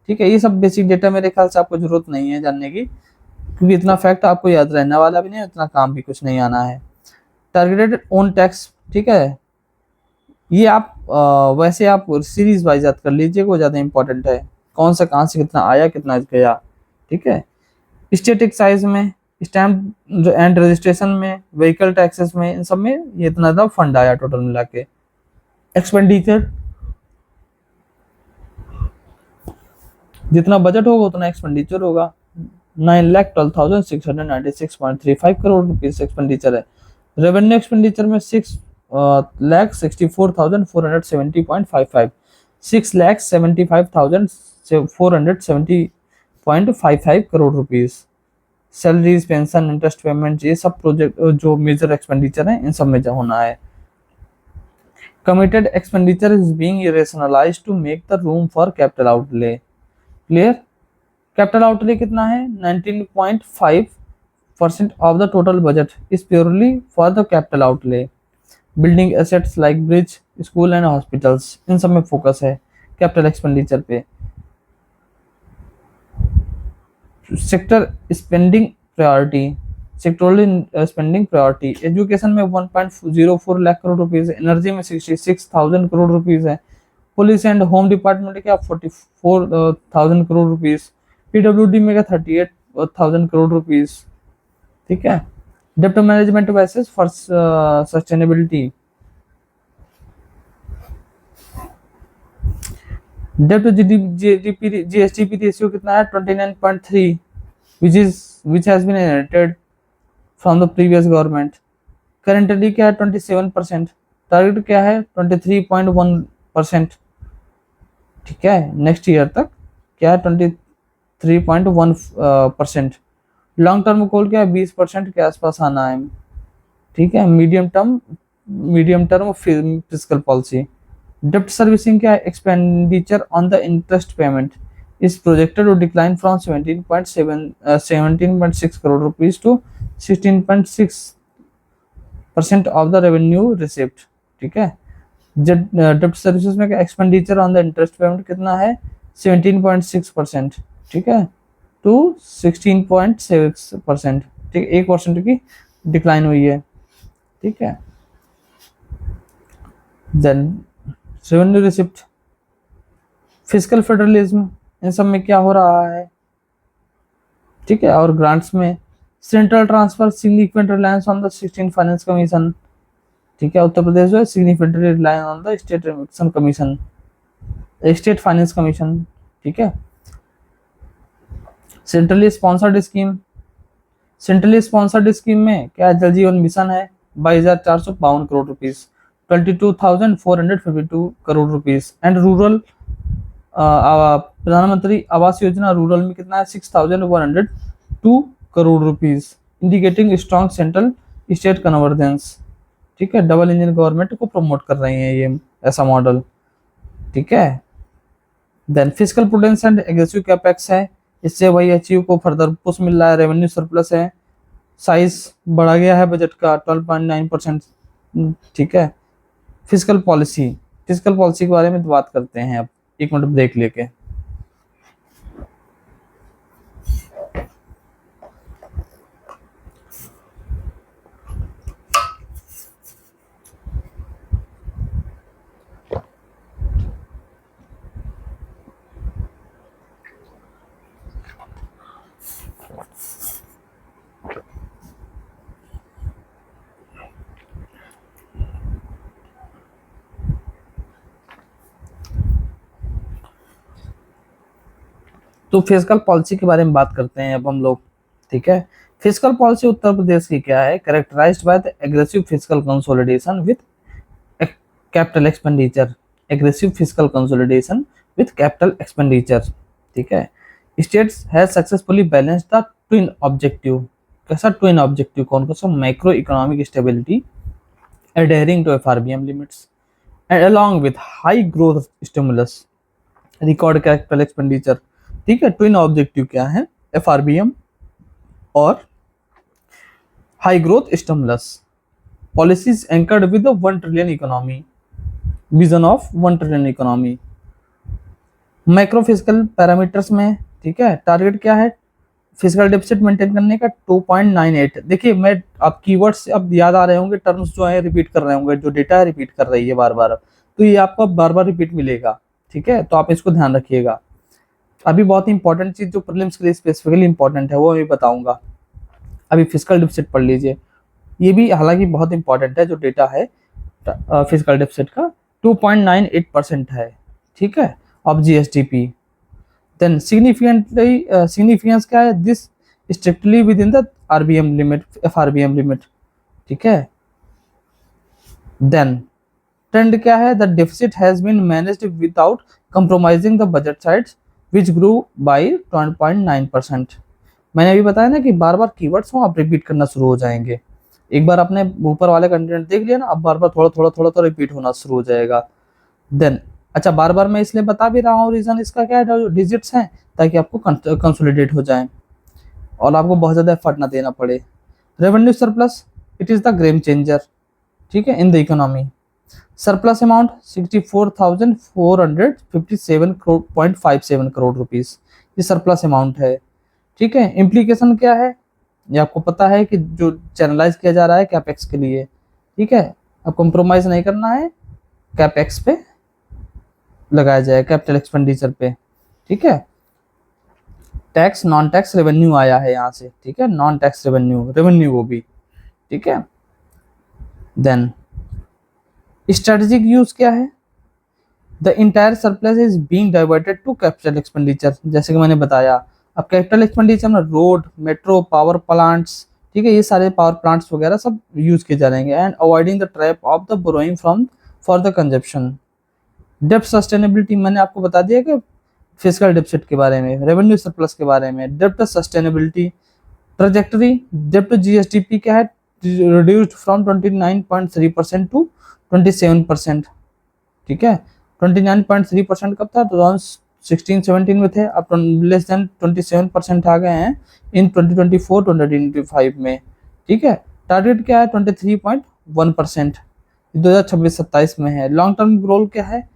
ठीक है, ये सब बेसिक डेटा मेरे ख्याल से आपको जरूरत नहीं है जानने की, क्योंकि इतना फैक्ट आपको याद रहने वाला भी नहीं, इतना काम भी कुछ नहीं आना है। टारगेटेड ओन टैक्स, ठीक है, ये आप वैसे आप सीरीज वाइज याद कर लीजिए, वो ज्यादा इंपॉर्टेंट है, कौन सा कहाँ से कितना आया कितना गया, ठीक है। स्टेट एक्साइज में, स्टैम्प एंड रजिस्ट्रेशन में, व्हीकल टैक्सेस में, इन सब में ये इतना ज़्यादा फंड आया टोटल मिला के। एक्सपेंडिचर, जितना बजट होगा उतना एक्सपेंडिचर होगा। 9,12,696.35 करोड़ रुपीज एक्सपेंडिचर है। रेवेन्यू एक्सपेंडिचर में 6,64,470.55 6,75,470.55 crore rupees. Salaries, pension, interest payment, ये सब प्रोजेक्ट जो मेजर एक्सपेंडिचर है इन सब में होना है। Committed expenditure is being rationalised to make the room for capital outlay. Clear? Capital outlay कितना है? 19.5% of the total budget is purely for the capital outlay. Building assets like bridge, school and hospitals, इन सब में focus है capital expenditure पे। Sector spending priority, sectoral spending priority, education में 1.04 lakh crore rupees है, energy में 66,000 करोड़ रुपीज है, पुलिस एंड होम डिपार्टमेंट क्या 44,000 करोड़ रुपीज, पीडब्ल्यूडी में क्या 38,000 करोड़ रुपीज, ठीक है। डेप्ट management वैसेस for sustainability, dept GSTP ratio कितना है? 29.3, which has been inherited from the previous government। Currently क्या है? 27%। टारगेट क्या है? 23.1%, ठीक है। नेक्स्ट ईयर तक क्या है? 23.1%। लॉन्ग टर्म गोल क्या है? 20% के आसपास आना है, ठीक है। Medium term physical policy. डेप्ट सर्विसिंग क्या है? Expenditure on the interest payment is projected to decline from 17.6 crore rupees to 16.6% of the revenue received, ठीक है। डेप्ट सर्विसेज में क्या expenditure on the interest payment कितना है? 17.6%, ठीक है, टू 16.6%, ठीक, 1% की डिक्लाइन हुई है, ठीक है। Then revenue receipt, physical federalism, इन सब में क्या हो रहा है, ठीक है। और ग्रांट्स में central transfer significant reliance on the 16 finance commission, ठीक है। उत्तर प्रदेश जो है significant reliance on the state election commission, state finance commission, ठीक है। सेंट्रली स्पॉन्सर्ड स्कीम में क्या जल जीवन मिशन है? 22,452 crore rupees, 22,452 crore rupees. And rural Pradhan Mantri Awas Yojana rural में कितना है? 6,102 crore rupees, indicating strong central state convergence, ठीक है। डबल इंजन गवर्नमेंट को प्रमोट कर रही है ये ऐसा मॉडल, ठीक है। Then fiscal prudence and aggressive capex है, इससे वही अचीव को फर्दर पुश मिल रहा है। रेवेन्यू सरप्लस है, साइज बढ़ा गया है बजट का 12.9%, ठीक है। फिजिकल पॉलिसी के बारे में बात करते हैं अब, एक मिनट ब्रेक लेके। तो फिजिकल पॉलिसी के बारे में बात करते हैं अब हम लोग, ठीक है। फिजिकल पॉलिसी उत्तर प्रदेश की क्या है? Characterised by the aggressive fiscal consolidation with capital expenditure, aggressive fiscal consolidation with capital expenditure, ठीक है। States has successfully balanced the twin objective, कैसा ट्विन ऑब्जेक्टिव, कौन सा, macro economic stability, adhering to FRBM limits, and along with high growth stimulus, record capital expenditure। ठीक है, twin objective क्या है, FRBM और high growth stimulus, policies anchored with 1 trillion economy, vision of 1 trillion economy. Micro physical parameters में, ठीक है, target क्या है फिजिकल डेफिसिट मेंटेन करने का 2.98। देखिए मैं, आप कीवर्ड्स अब याद आ रहे होंगे, टर्म्स जो है रिपीट कर रहे होंगे, जो डेटा है रिपीट कर रही है बार बार, तो ये आपको बार बार रिपीट मिलेगा, ठीक है, तो आप इसको ध्यान रखिएगा। अभी बहुत इंपॉर्टेंट चीज जो प्रीलिम्स के लिए स्पेसिफिकली इंपॉर्टेंट है वो मैं बताऊंगा। अभी फिजिकल डेफिसिट पढ़ लीजिए, ये भी हालांकि बहुत इंपॉर्टेंट है, जो डेटा है फिजिकल डेफिसिट का 2.98% है, ठीक है, ऑफ जीएसडीपी। देन सिग्निफिकेंस क्या है, this strictly within the RBM limit, FRBM limit, ठीक है। देन ट्रेंड क्या है, the deficit has been managed without compromising the budget साइड्स विच ग्रू बाय 1.9%। मैंने अभी बताया ना कि बार बार कीवर्ड्स हो आप रिपीट करना शुरू हो जाएंगे। एक बार आपने ऊपर वाले कंटेंट देख लिया ना, अब बार बार थोड़ा थोड़ा थोड़ा तो रिपीट होना शुरू हो जाएगा। देन अच्छा, बार बार मैं इसलिए बता भी रहा हूँ, रीजन इसका क्या है, डिजिट्स हैं ताकि आपको कंसोलिडेट हो जाए और आपको बहुत ज़्यादा एफर्ट ना देना पड़े। Revenue surplus, it is the game changer, ठीक है, in the economy. Surplus amount 64,457.57 crore rupees, ये सरप्लस अमाउंट है, ठीक है। इम्प्लीकेशन क्या है, ये आपको पता है कि जो चैनलाइज किया जा रहा है कैपेक्स के लिए, ठीक है, अब कॉम्प्रोमाइज नहीं करना है, कैपेक्स पे लगाया जाए, कैपिटल एक्सपेंडिचर पे, ठीक है। टैक्स, नॉन टैक्स रेवेन्यू आया है यहाँ से, ठीक है, नॉन टैक्स रेवेन्यू वो भी, ठीक है। देन स्ट्रेटेजिक यूज क्या है, the entire surplus is being diverted to capital expenditure, जैसे कि मैंने बताया। अब कैपिटल एक्सपेंडिचर में रोड, मेट्रो, पावर प्लांट्स, ठीक है, ये सारे पावर प्लांट्स वगैरह सब यूज किए जा रहेंगे। And avoiding the trap of the borrowing from for the consumption. डेप्ट सस्टेनेबिलिटी, मैंने आपको बता दिया कि फिजिकल डेफिसिट के बारे में, रेवेन्यू सरप्लस के बारे में। डेप्ट सस्टेनेबिलिटी ट्रैजेक्टरी, डेप्ट जीएसडीपी क्या है, रिड्यूस्ड फ्रॉम 29.3% टू 27%, ठीक है। 29.3% कब था, 2016-17 में थे, अब लेस देन 27% आ गए हैं इन 2024-2025 में, ठीक है। टारगेट क्या है, 23.1%, 2026-27 में है। लॉन्ग टर्म गोल क्या है,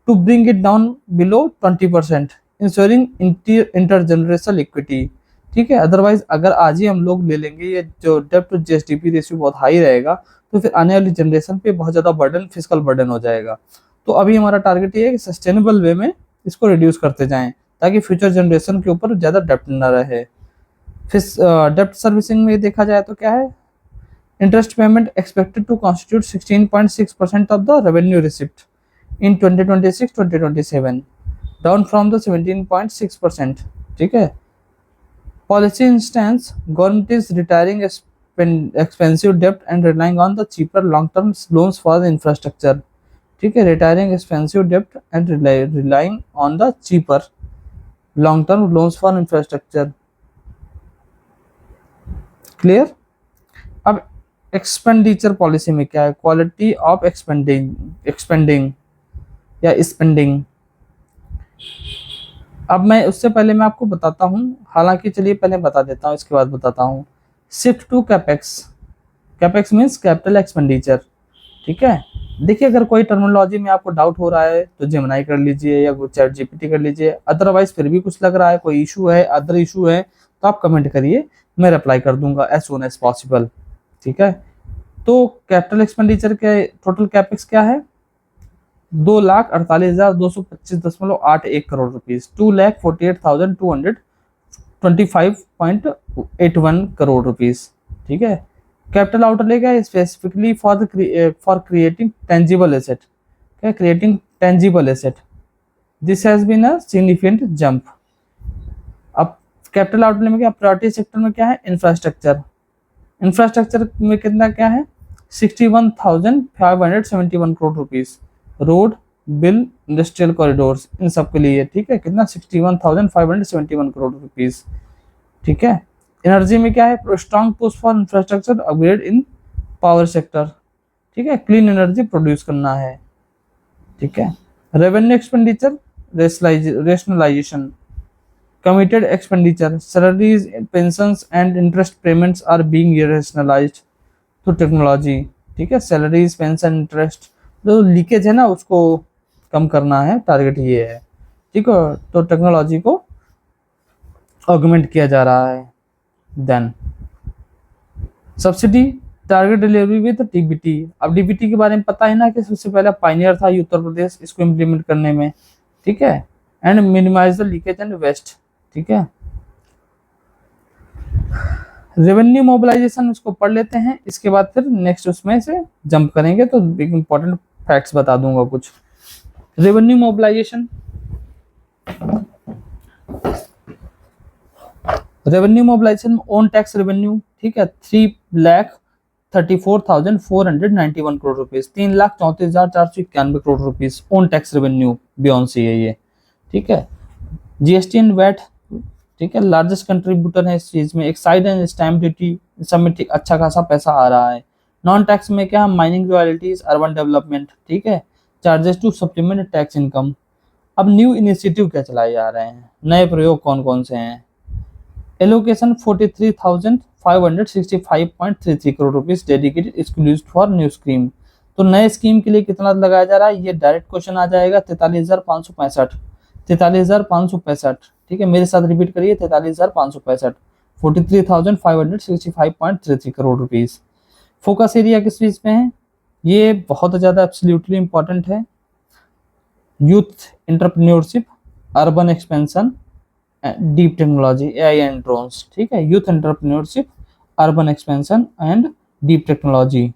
to bring it down below 20%, ensuring intergenerational equity, ठीक है। अदरवाइज अगर आज ही हम लोग ले लेंगे, ये जो डेब्ट टू जीएसडीपी रेशियो बहुत हाई रहेगा, तो फिर आने वाली जनरेशन पे बहुत ज़्यादा बर्डन, फिजिकल बर्डन हो जाएगा। तो अभी हमारा टारगेट ये है कि सस्टेनेबल वे में इसको रिड्यूस करते जाएं, ताकि फ्यूचर जनरेशन के ऊपर ज़्यादा डेप्ट न रहे। फिर डेप्ट सर्विसिंग में देखा जाए तो क्या है, interest payment expected to constitute 16.6% of the revenue receipt in 2026-2027, down from the 17.6%, ठीक है। Policy instance, government is retiring expensive डेप्ट and relying on the cheaper long term loans for the infrastructure, ठीक है, रिटायरिंग एक्सपेंसिव डेप्ट and relying on the cheaper long term loans for infrastructure, clear. अब expenditure policy में क्या है, quality of expending या spending. अब मैं उससे पहले मैं आपको बताता हूँ, हालांकि चलिए पहले बता देता हूँ, इसके बाद बताता हूँ। Shift to capex, capex means capital expenditure, ठीक है। देखिए अगर कोई टर्मिनोलॉजी में आपको डाउट हो रहा है तो जेमिनाई कर लीजिए या चैट जीपीटी कर लीजिए, अदरवाइज फिर भी कुछ लग रहा है, कोई इशू है, अदर इशू है, तो आप कमेंट करिए, मैं रिप्लाई कर दूंगा एज सून एज पॉसिबल, ठीक है। तो कैपिटल एक्सपेंडिचर के टोटल कैपेक्स क्या है, 2,48,225.81 करोड़ रुपीज, 2,48,225.81 करोड़ रुपीज, ठीक है। कैपिटल आउटले क्या है, specifically for creating tangible asset, क्या creating tangible asset, this has been a significant jump. अब कैपिटल आउटले में क्या, प्रायोरिटी सेक्टर में क्या है, इंफ्रास्ट्रक्चर, इंफ्रास्ट्रक्चर में कितना क्या है, 61,571 crore rupees, road, bill, industrial corridors, इन सब के लिए, ठीक है, कितना 61,571 करोड़ रुपीज, ठीक है। एनर्जी में क्या है, strong push for infrastructure upgrade in power sector, ठीक है, क्लीन एनर्जी प्रोड्यूस करना है, ठीक है। Revenue expenditure rationalisation, committed expenditure, salaries, pensions and interest payments are being rationalized through technology, ठीक है। सैलरीज, पेंशन, इंटरेस्ट जो लीकेज है ना उसको कम करना है, टारगेट ये है, ठीक है। तो टेक्नोलॉजी को ऑगमेंट किया जा रहा है। Then subsidy target delivery with DBT. अब डीबीटी के बारे में पता है ना कि सबसे पहला पायनियर था उत्तर प्रदेश इसको इम्प्लीमेंट करने में, ठीक है। And minimise the leakage and waste, ठीक है। रेवेन्यू मोबिलाइजेशन इसको पढ़ लेते हैं, इसके बाद फिर नेक्स्ट उसमें से जंप करेंगे तो एक इंपॉर्टेंट फैक्ट्स बता दूंगा कुछ। Revenue mobilisation, revenue mobilisation own tax revenue, ठीक है, 3,34,491 crore rupees, 3,34,491 crore rupees own tax revenue beyond सी है ये, ठीक है। जीएसटी एंड वैट, ठीक है, लार्जेस्ट कंट्रीब्यूटर है इस चीज में। एक्साइज एंड स्टैम्प ड्यूटी सब में ठीक अच्छा खासा पैसा आ रहा है। नॉन टैक्स में क्या, माइनिंग रॉयल्टीज, अर्बन डेवलपमेंट, ठीक है, charges to supplement tax income. अब न्यू इनिशिएटिव क्या चलाए जा रहे हैं, नए प्रयोग कौन कौन से हैं। Allocation 43,565.33 crore rupees dedicated exclusive for new scheme. तो नए स्कीम के लिए कितना लगाया जा रहा है, ये डायरेक्ट क्वेश्चन आ जाएगा, 43,565, ठीक है। मेरे साथ रिपीट करिए, 43,565, 43,565.33 करोड़ रुपीज। फोकस एरिया किस चीज पे है, ये बहुत ज्यादा एब्सोल्युटली इंपॉर्टेंट है। Youth entrepreneurship, urban expansion, deep technology, AI and drones, ठीक है। Youth entrepreneurship, urban expansion and deep technology,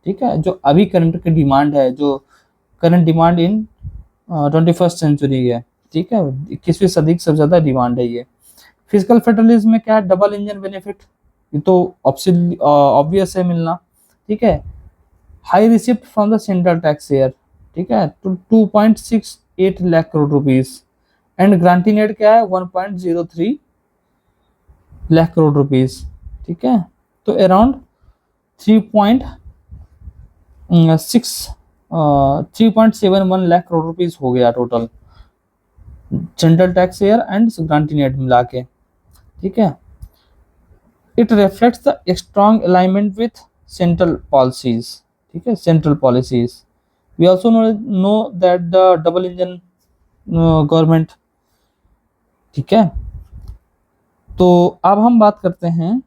ठीक है, जो अभी करंट की डिमांड है, जो current demand in 21st century है, ठीक है, 21वीं सदी की सबसे ज्यादा डिमांड है ये। फिजिकल फेडरलिज्म में क्या है, डबल इंजन बेनिफिट, ये तो ऑब्वियस है मिलना, ठीक है। High receipt from the central tax share, ठीक है, तो 2.68 lakh crore rupees. And grant in aid क्या है, 1.03 लाख करोड़ रुपीज, ठीक है। तो अराउंड 3.71 लाख करोड़ रुपीज हो गया total, central tax share and grant in aid मिला के, ठीक है। It reflects the strong alignment with central policies, ठीक है, central policies. We also know that the double engine government, ठीक है। तो अब हम बात करते हैं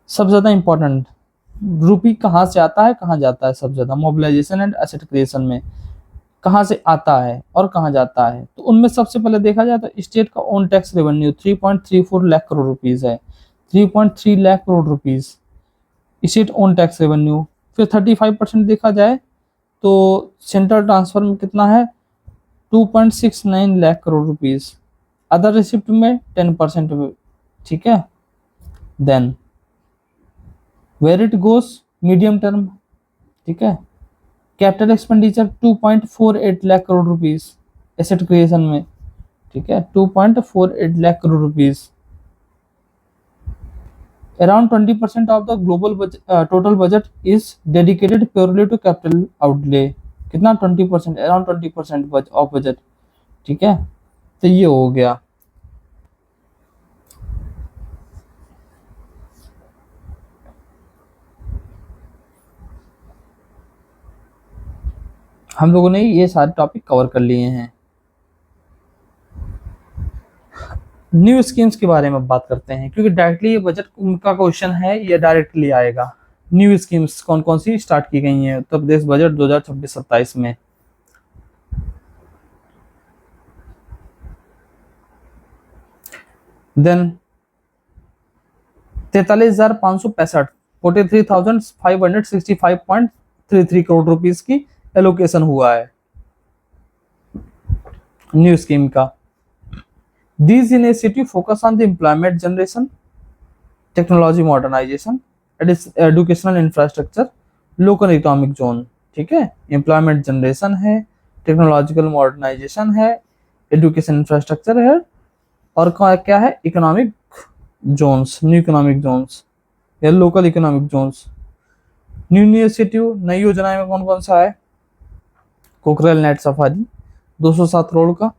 सबसे ज्यादा इंपॉर्टेंट, रूपी कहाँ से आता है कहाँ जाता है, सबसे ज्यादा मोबिलाइजेशन एंड एसेट क्रिएशन में कहाँ से आता है और कहाँ जाता है। तो उनमें सबसे पहले देखा जाए तो स्टेट का own tax revenue 3.34 lakh crore rupees है, 3.3 lakh crore rupees state own tax revenue. फिर 35% देखा जाए तो सेंट्रल ट्रांसफर में कितना है, 2.69 lakh crore rupees. Other receipt में 10%, ठीक है। Then where it goes, medium term, ठीक है, capital expenditure 2.48 lakh crore rupees asset creation में, ठीक है, 2.48 lakh crore rupees. Around 20% of the global total budget is dedicated purely to capital outlay, कितना, 20%, अराउंड 20% ऑफ बजट, ठीक है। तो ये हो गया। हम लोगों ने ये सारे टॉपिक कवर कर लिए हैं। न्यू स्कीम्स के बारे में बात करते हैं, क्योंकि डायरेक्टली ये बजट का क्वेश्चन है, ये डायरेक्टली आएगा। न्यू स्कीम्स कौन कौन सी स्टार्ट की गई हैं उत्तर प्रदेश बजट 2026-27 में। देन 43,565, 43,565.33 करोड़ रुपीज की एलोकेशन हुआ है न्यू स्कीम का। These initiatives focus on the employment generation, technology modernization, educational infrastructure, local economic zone, ठीक है। एम्प्लॉयमेंट जनरेशन है, टेक्नोलॉजिकल मॉडर्नाइजेशन है, एजुकेशन इंफ्रास्ट्रक्चर है, और क्या है, economic zones, new economic zones या local economic zones. New initiative, नई योजनाएं में कौन कौन सा है? कोकरेल नेट सफारी 207 करोड़ का,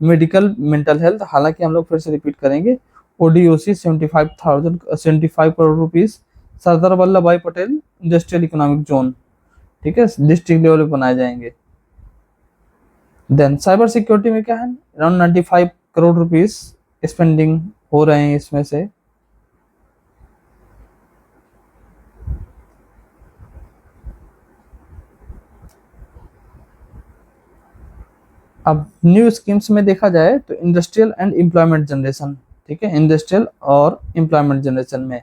मेडिकल मेंटल हेल्थ, हालांकि हम लोग फिर से रिपीट करेंगे, ओडीओसी 75 करोड़ रुपीस, सरदार Vallabh Bhai Patel industrial economic zone, ठीक है, डिस्ट्रिक्ट लेवल पे बनाए जाएंगे। देन साइबर सिक्योरिटी में क्या है, अराउंड 95 करोड़ रुपीस स्पेंडिंग हो रहे हैं इसमें से। अब न्यू स्कीम्स में देखा जाए तो इंडस्ट्रियल एंड एम्प्लॉयमेंट जनरेशन, ठीक है, इंडस्ट्रियल और एम्प्लॉयमेंट जनरेशन में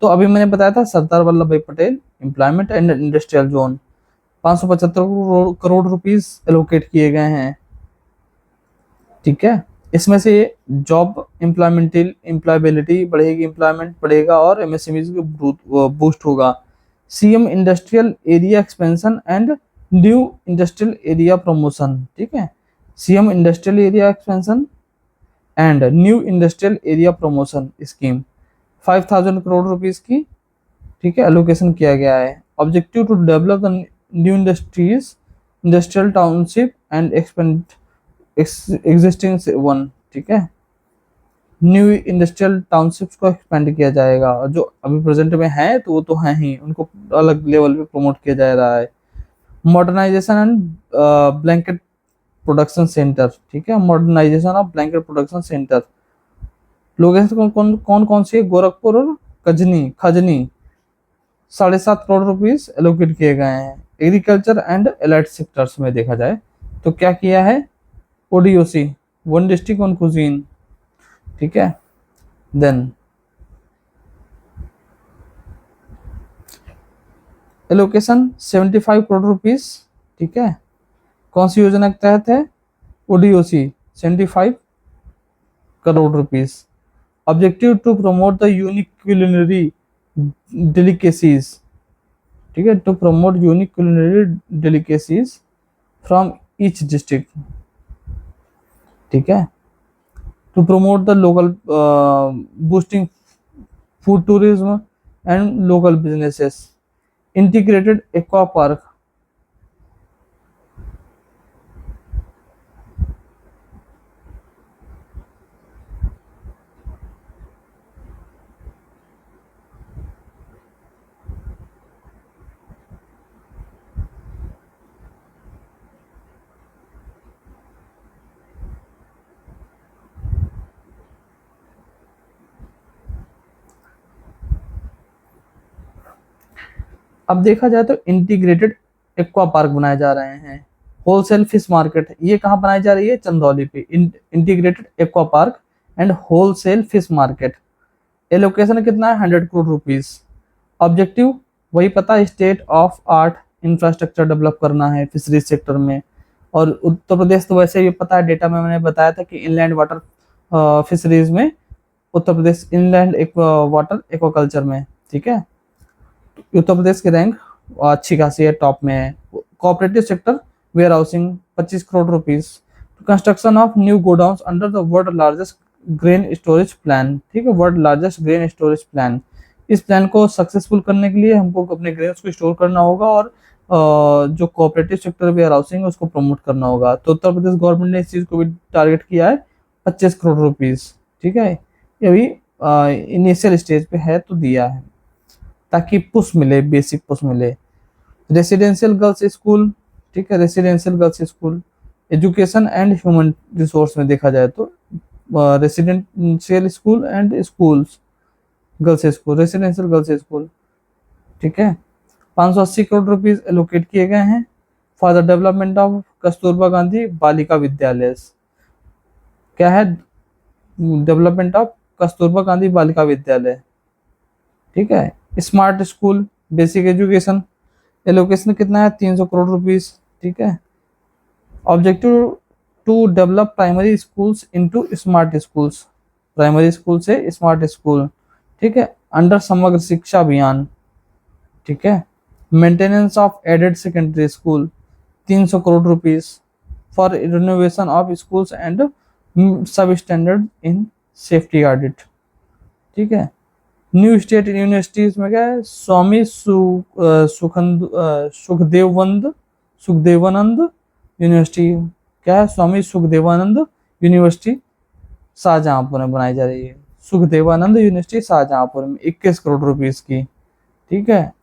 तो अभी मैंने बताया था सरदार Vallabh Bhai Patel employment and industrial zone 575 crore rupees allocate किए गए हैं, ठीक है। इसमें से जॉब एम्प्लॉयबिलिटी बढ़ेगी, एम्प्लॉयमेंट बढ़ेगा और एमएसएमई को बूस्ट होगा। CM industrial area expansion and new industrial area promotion, ठीक है, CM industrial area expansion and new industrial area promotion scheme 5000 crore rupees की, ठीक है, एलोकेशन किया गया है। Objective to develop the new industries, industrial township and expand existing one, ठीक है, न्यू इंडस्ट्रियल टाउनशिप्स को एक्सपेंड किया जाएगा और जो अभी प्रेजेंट में है तो वो तो है ही, उनको अलग लेवल पे प्रमोट किया जा रहा है। Modernisation and blanket production centre, ठीक है, modernisation of blanket production centre location कौन कौन सी, गोरखपुर और खजनी 7.5 करोड़ रुपीस एलोकेट किए गए हैं। एग्रीकल्चर एंड एलाइड सेक्टर्स में देखा जाए तो क्या किया है, ओडीओसी वन डिस्ट्रिक्ट वन कुजीन, ठीक है। देन एलोकेशन 75 करोड़ रुपीस, ठीक है, कौन सी योजना के तहत है, ODOC 75 crore rupees. Objective to promote the unique culinary delicacies, ठीक है, to promote unique culinary delicacies from each district, ठीक है, to promote the local boosting food tourism and local businesses. Integrated aqua park, अब देखा जाए तो इंटीग्रेटेड एक्वा पार्क बनाए जा रहे हैं। होलसेल फिश मार्केट ये कहाँ बनाई जा रही है, चंदौली पे, integrated aqua park and wholesale fish market. Allocation कितना है, 100 करोड़ रुपीस। ऑब्जेक्टिव वही पता, state of art infrastructure develop करना है फिशरीज सेक्टर में। और उत्तर प्रदेश तो वैसे भी पता है, डेटा में मैंने बताया था कि इनलैंड वाटर फिशरीज में Uttar Pradesh inland water aquaculture में, ठीक है, उत्तर प्रदेश की रैंक अच्छी खासी है, टॉप में है। Cooperative sector warehousing 25 crore rupees. Construction of new godown under the world largest grain storage plan, ठीक है, world largest grain storage plan. इस प्लान को सक्सेसफुल करने के लिए हमको अपने ग्रेन्स को स्टोर करना होगा और जो कोऑपरेटिव सेक्टर वेयर हाउसिंग है उसको प्रमोट करना होगा। तो उत्तर प्रदेश गवर्नमेंट ने इस चीज को भी टारगेट किया है 25 करोड़ रुपीस, ठीक है, ये भी इनिशियल स्टेज पे है तो दिया है ताकि पुश मिले, बेसिक पुश मिले। रेसिडेंशियल गर्ल्स स्कूल, ठीक है, residential girls school. Education and human resource में देखा जाए तो residential school and schools girls school, residential girls school, ठीक है, 580 करोड़ रुपीस एलोकेट किए गए हैं for the development of Kasturba Gandhi Balika विद्यालय। क्या है, डेवलपमेंट ऑफ कस्तूरबा गांधी बालिका विद्यालय, ठीक है। Smart school basic education allocation कितना है, 300 करोड़ रुपीस, ठीक है। Objective to develop primary schools into smart schools, primary school से स्मार्ट स्कूल, ठीक है, अंडर समग्र शिक्षा अभियान, ठीक है। Maintenance of aided secondary school 300 crore rupees for renovation of schools and sub standard in safety audit, ठीक है। न्यू स्टेट यूनिवर्सिटीज में क्या है, स्वामी सुखदेवानंद यूनिवर्सिटी, क्या है, स्वामी सुखदेवानंद यूनिवर्सिटी शाहजहांपुर में बनाई जा रही है। सुखदेवानंद यूनिवर्सिटी शाहजहांपुर में 21 करोड़ रुपीस की, ठीक है।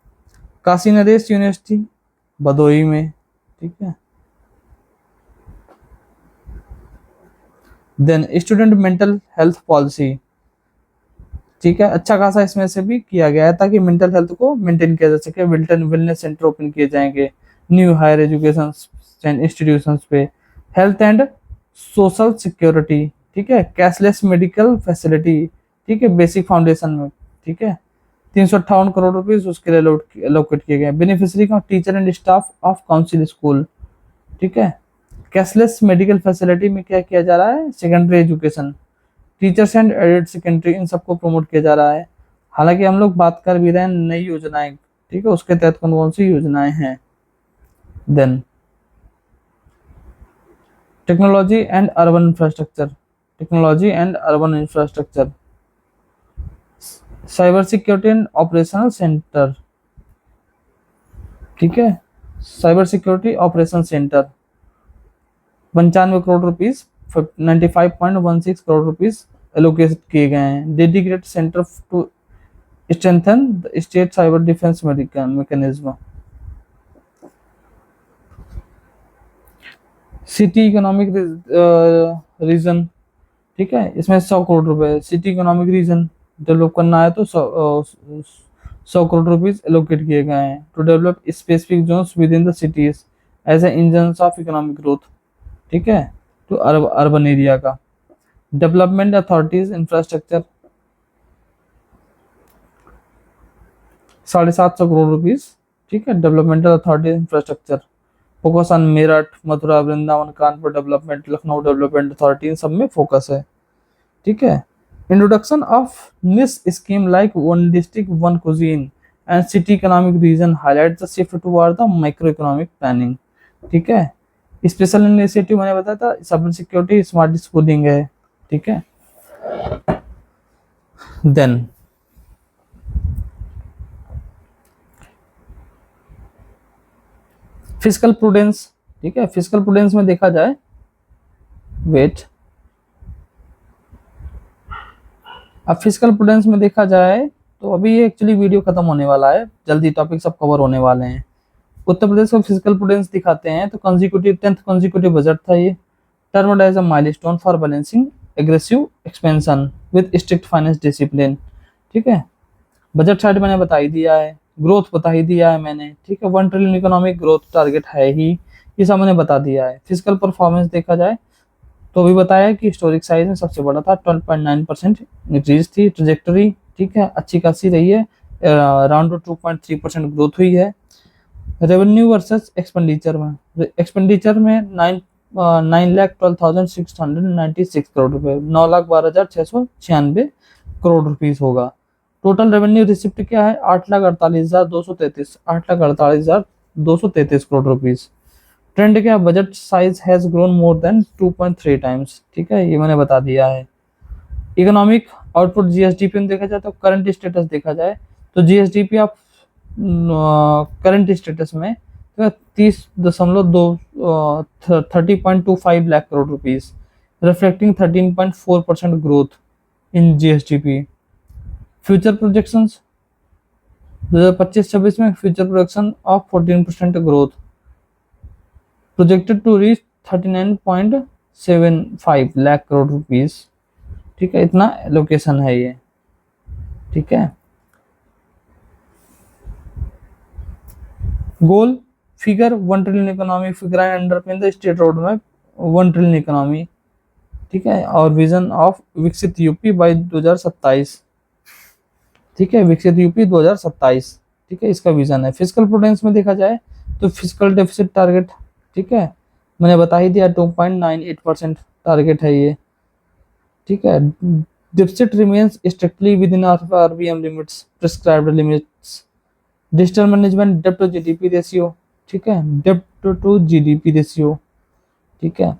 काशी नरेश यूनिवर्सिटी भदोही में, ठीक है। Then student mental health policy, ठीक है, अच्छा खासा इसमें से भी किया गया है ताकि मेंटल हेल्थ को मेंटेन किया जा सके। विल्टन वेलनेस सेंटर ओपन किए जाएंगे न्यू हायर एजुकेशन इंस्टीट्यूशंस पे। हेल्थ एंड सोशल सिक्योरिटी, ठीक है, कैशलेस मेडिकल फैसिलिटी, ठीक है, बेसिक फाउंडेशन में, ठीक है। 358 करोड़ रुपीज उसके लिए एलोकेट किए गए। बेनिफिशियरी का teacher and staff of council school, ठीक है। कैशलेस मेडिकल फैसिलिटी में क्या किया जा रहा है, secondary education, teachers and aided secondary, इन सबको प्रमोट किया जा रहा है। हालांकि हम लोग बात कर भी रहे हैं नई योजनाएं, ठीक है, उसके तहत कौन कौन सी योजनाएं हैं। Then technology and urban infrastructure, technology and urban infrastructure, cyber security and operational centre, ठीक है, cyber security operation centre 95 crore rupees, 95.16 crore rupees allocate किए गए हैं। Dedicated centre to strengthen the state cyber defence mechanism. City economic region, ठीक है, इसमें 100 करोड़ रुपए city economic reason develop करना है तो 100 करोड़ रुपीज एलोकेट किए गए हैं to develop specific zones within the cities as a engine of economic growth, ठीक है, टू अर्बन एरिया का। Development authorities infrastructure 750 crore rupees, ठीक है, developmental authorities infrastructure. Focus on Meerut, Mathura, Vrindavan, Kanpur development, Lucknow development authority, इन सब में फोकस है, ठीक है। Introduction of niche scheme like one district one cuisine and city economic region highlight the shift toward the micro economic planning, ठीक है। स्पेशल इनिशिएटिव मैंने बताया था साइबर सिक्योरिटी स्मार्ट स्कूलिंग है, ठीक है। देन फिजिकल प्रूडेंस, ठीक है, फिजिकल प्रूडेंस में देखा जाए, वेट, अब फिजिकल प्रूडेंस में देखा जाए तो अभी ये एक्चुअली वीडियो खत्म होने वाला है, जल्दी टॉपिक सब कवर होने वाले हैं। उत्तर प्रदेश को फिजिकल प्रूडेंस दिखाते हैं तो कंसेक्यूटिव 10th कंसेक्यूटिव बजट था ये, termed as a milestone for balancing aggressive expansion with strict finance discipline, ठीक है। बजट साइड मैंने बता ही दिया है, ग्रोथ बता ही दिया है मैंने, ठीक है, 1 ट्रिलियन इकोनॉमिक ग्रोथ टारगेट है ही, ये सब मैंने बता दिया है। फिजिकल परफॉर्मेंस देखा जाए तो अभी बताया कि हिस्टोरिक साइज में सबसे बड़ा था, 12.9% इंक्रीज थी। ट्रेजेक्टरी, ठीक है, अच्छी खासी रही है, अराउंड 2.3% ग्रोथ हुई है। रेवेन्यू वर्सेस एक्सपेंडिचर में, एक्सपेंडिचर में 9,12,696 करोड़ रुपए, 9,12,696 करोड़ रुपीस होगा। टोटल रेवेन्यू रिसिप्ट क्या है, 8,48,233 करोड़ रुपीस। ट्रेंड क्या, budget size has grown more than 2.3 times, ठीक है, ये मैंने बता दिया है। इकोनॉमिक आउटपुट जीएसडीपी में देखा जाए तो करंट स्टेटस देखा जाए तो जीएसडीपी आप करंट स्टेटस में 30.25 lakh crore rupees, reflecting 13.4% growth in GSDP. Future projections 2025-26 में future projection of 14% growth, projected to reach 39.75 lakh crore rupees, ठीक है, इतना एलोकेशन है ये, ठीक है। Goal figure 1 trillion economy, figure underpin the state road map 1 trillion economy, ठीक है, और विजन ऑफ विकसित यूपी बाय 2027, ठीक है, विकसित यूपी 2027, ठीक है, इसका विजन है। फिजिकल प्रूडेंस में देखा जाए तो फिजिकल डेफिसिट टारगेट, ठीक है, मैंने बता ही दिया 2.98% टारगेट है ये, ठीक है। Deficit remains strictly with in RBM limits, prescribed limits. Digital management डेब्ट टू जीडीपी रेशियो, ठीक है, डेब्ट टू जीडीपी रेशियो, ठीक है,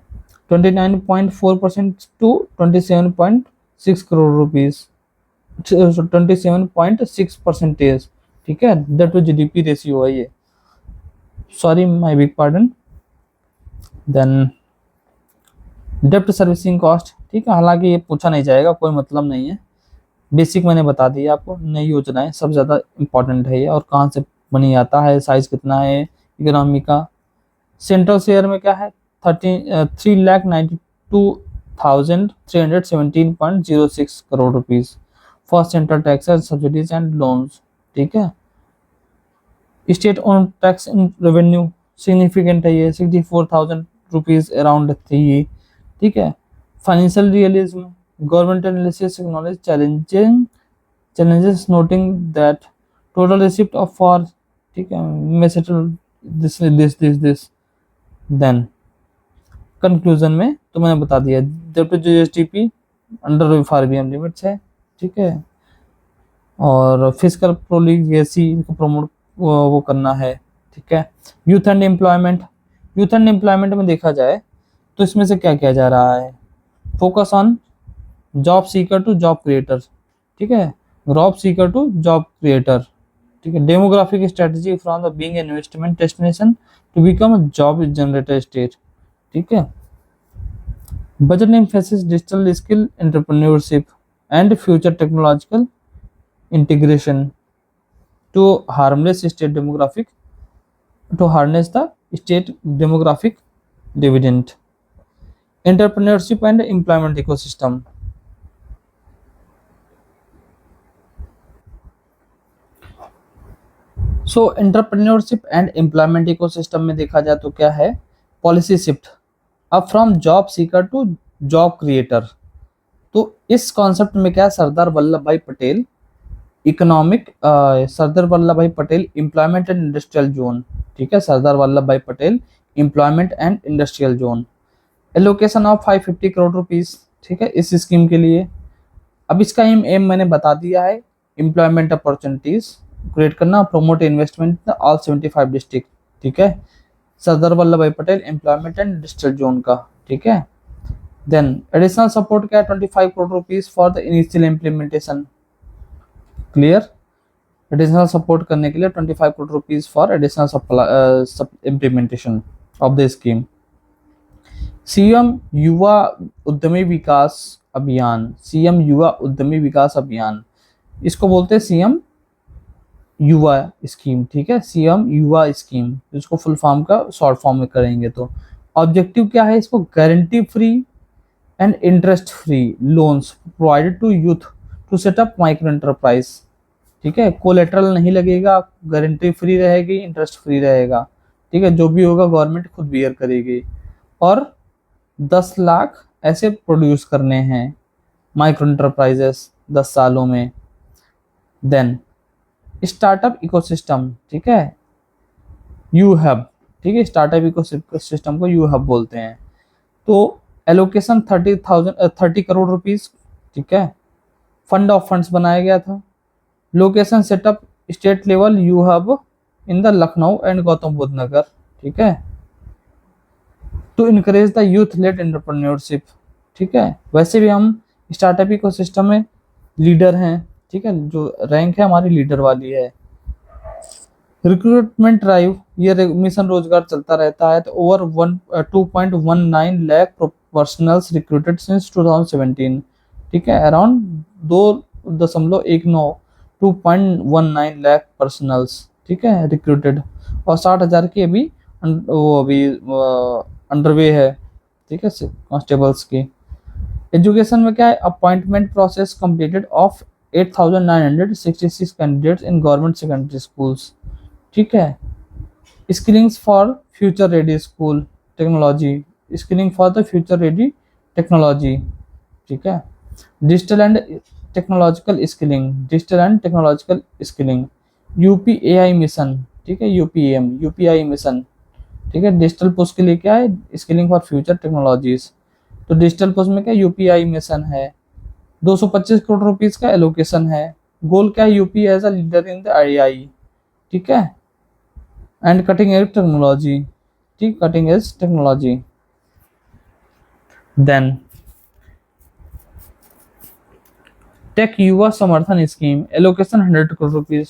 29.4% टू 27.6 करोड़ रुपीस, 27.6%, ठीक है, डेट टू जीडीपी रेशियो है ये, sorry my big pardon. Then डेप्ट सर्विसिंग कॉस्ट, ठीक है, हालांकि ये पूछा नहीं जाएगा, कोई मतलब नहीं है, बेसिक मैंने बता दिया आपको, नई योजनाएं सब ज्यादा इंपॉर्टेंट है ये, और कहाँ से मनी आता है, साइज कितना है इकोनॉमी का। सेंट्रल शेयर में क्या है, 3,92,317.06 for central taxes subsidies and loans, ठीक है। State own tax in revenue significant है ये, 64,000 रुपीज अराउंड थी ये, ठीक है। Financial realism, government analysis acknowledge challenges noting that total receipt of for, ठीक है, may settle this then conclusion में तो मैंने बता दिया, जब तो जीएसटीपी अंडर आरबीएम लिमिट्स है, ठीक है, और फिजिकल प्रोलिगेसी को प्रमोट वो करना है, ठीक है। Youth and employment, youth and employment में देखा जाए तो इसमें से क्या किया जा रहा है, focus on job seeker to job creator, ठीक है, job seeker to job creator, ठीक है। Demographic strategy from the being investment destination to become a job generator state, ठीक है। Budget emphasis digital skill entrepreneurship and future technological integration to harmless state demographic, to harness the state demographic dividend, entrepreneurship and employment ecosystem। So entrepreneurship and employment ecosystem में देखा जाए तो क्या है, policy shift अब from job seeker to job creator. तो इस concept में क्या है, सरदार Vallabh Bhai Patel economic, Sardar Vallabh Bhai Patel employment and industrial zone, ठीक है, सरदार Vallabh Bhai Patel employment and industrial zone, allocation of 550 crore rupees, ठीक है, इस स्कीम के लिए। अब इसका एम मैंने बता दिया है, एम्प्लॉयमेंट अपॉर्चुनिटीज क्रिएट करना, प्रोमोट इन्वेस्टमेंट ऑल 75 डिस्ट्रिक्ट, ठीक है, सरदार Vallabh Bhai Patel employment and industrial zone का, ठीक है। देन एडिशनल सपोर्ट क्या है, 25 crore rupees for the initial implementation, clear, additional support करने के लिए 25 crore rupees for additional implementation of the scheme. CM युवा उद्यमी विकास अभियान, सीएम युवा उद्यमी विकास अभियान, इसको बोलते हैं सीएम युवा स्कीम, ठीक है, सीएम युवा स्कीम, इसको फुल फॉर्म का शॉर्ट फॉर्म में करेंगे तो ऑब्जेक्टिव क्या है, इसको guarantee free and interest free loans provided to youth to set up micro enterprise, ठीक है, कोलेटरल नहीं लगेगा, गारंटी फ्री रहेगी, इंटरेस्ट फ्री रहेगा, ठीक है, जो भी होगा गवर्नमेंट खुद बियर करेगी, और 10 लाख ऐसे प्रोड्यूस करने हैं माइक्रो एंटरप्राइजेस 10 सालों में। देन स्टार्टअप इकोसिस्टम, ठीक है, यू हब, ठीक है, स्टार्टअप इकोसिस्टम को यू हब बोलते हैं। तो एलोकेशन 30 करोड़ रुपीस, ठीक है, फंड ऑफ फंड्स बनाया गया था। Location setup state level U hub in the Lucknow and Gautam Buddh Nagar, ठीक है, to encourage the youth led entrepreneurship, ठीक है। वैसे भी हम स्टार्टअप इकोसिस्टम में लीडर हैं, ठीक है, जो रैंक है हमारी लीडर वाली है। रिक्रूटमेंट ड्राइव, ये मिशन रोजगार चलता रहता है, तो over 2.19 lakh personnels recruited since 2017, ठीक है, अराउंड 2.19 2.19 लाख पर्सनल्स, ठीक है, रिक्रूटेड, और 60,000 की अभी वो अभी अंडरवे है, ठीक है, कांस्टेबल्स की। एजुकेशन में क्या है, appointment process completed of 8,966 candidates in government secondary schools, ठीक है। Skillings for future ready school technology, skilling for the future ready technology, ठीक है। Digital and technological skilling, digital and technological skilling, UPAI mission, ठीक है, UPI mission, ठीक है। Digital push के लिए क्या है, स्किलिंग फॉर फ्यूचर टेक्नोलॉजीज, तो डिजिटल पुश में क्या यूपीआई मिशन है, 225 करोड़ रुपीस का एलोकेशन है। गोल क्या है, UP as a leader in the AI, ठीक है, एंड कटिंग एज टेक्नोलॉजी, ठीक, cutting edge technology. Then tech Yuva Samarthan scheme, allocation 100 crore rupees,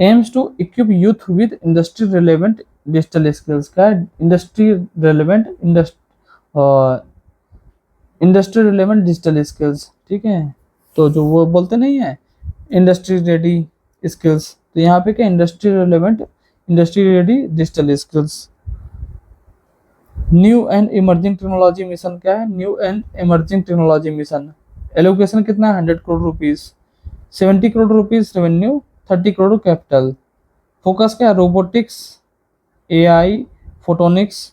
aims to equip youth with industry relevant digital skills का, industry relevant industry relevant digital skills, ठीक है। तो जो वो बोलते नहीं है इंडस्ट्री रेडी स्किल्स, तो यहाँ पे क्या industry relevant industry ready digital skills. New and emerging technology mission क्या है, new and emerging technology mission, allocation कितना है 100 crore rupees, 70 crore rupees revenue, 30 crore capital. Focus क्या है, robotics, AI, photonics,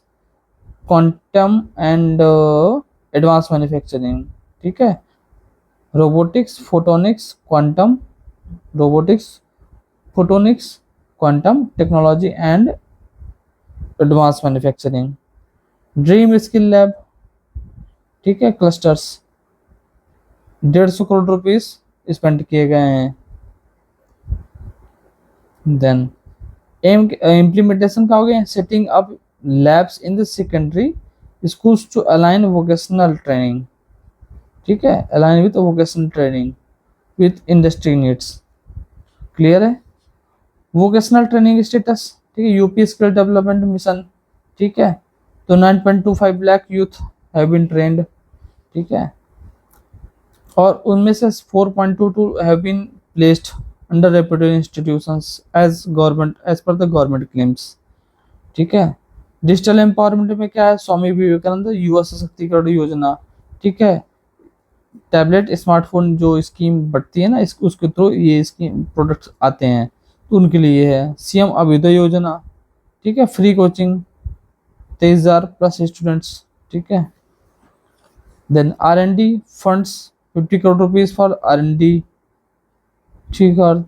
quantum and advance manufacturing, ठीक है। Robotics, photonics, quantum, robotics, photonics, quantum technology and advance manufacturing. Dream skill lab, ठीक है, clusters, 150 crore rupees spend किए गए हैं। Then M implementation का हो गया, setting up labs in the secondary schools to align vocational training, ठीक है, align with vocational training with industry needs. Clear है। वोकेशनल ट्रेनिंग स्टेटस, ठीक है, यूपी स्किल डेवलपमेंट मिशन, ठीक है, तो 9.25 lakh youth have been trained, ठीक है, और उनमें से 4.22 have been placed under reputed institutions as government as per the government claims, ठीक है। डिजिटल एम्पावरमेंट में क्या है, स्वामी विवेकानंद युवा सशक्तिकरण योजना, ठीक है, टैबलेट स्मार्टफोन जो स्कीम बढ़ती है ना, उसके थ्रू ये स्कीम प्रोडक्ट्स आते हैं, तो उनके लिए है। सीएम अभ्युदय योजना, ठीक है, फ्री कोचिंग 23,000 प्लस स्टूडेंट्स, ठीक है। Then R&D funds 50 crore rupees for R&D, ठीक है,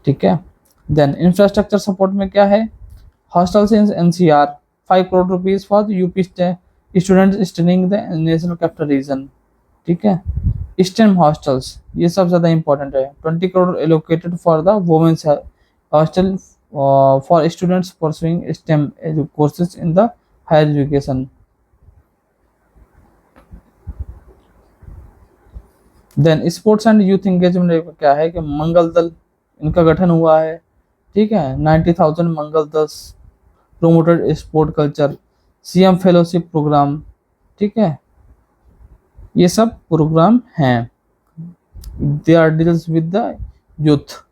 ठीक है। देन इंफ्रास्ट्रक्चर सपोर्ट में क्या है, hostels in NCR 5 crore rupees for UP student studying the national capital region, ठीक है। स्टेम हॉस्टल्स, ये सब ज्यादा इंपॉर्टेंट है, 20 crore allocated for the women's hostel for students pursuing STEM courses in the higher education. Then sports and youth engagement क्या है कि मंगल दल इनका गठन हुआ है, ठीक है, 90,000 Mangal Dal promoted sport culture, CM fellowship programme, ठीक है, ये सब प्रोग्राम हैं। They are deals with the youth,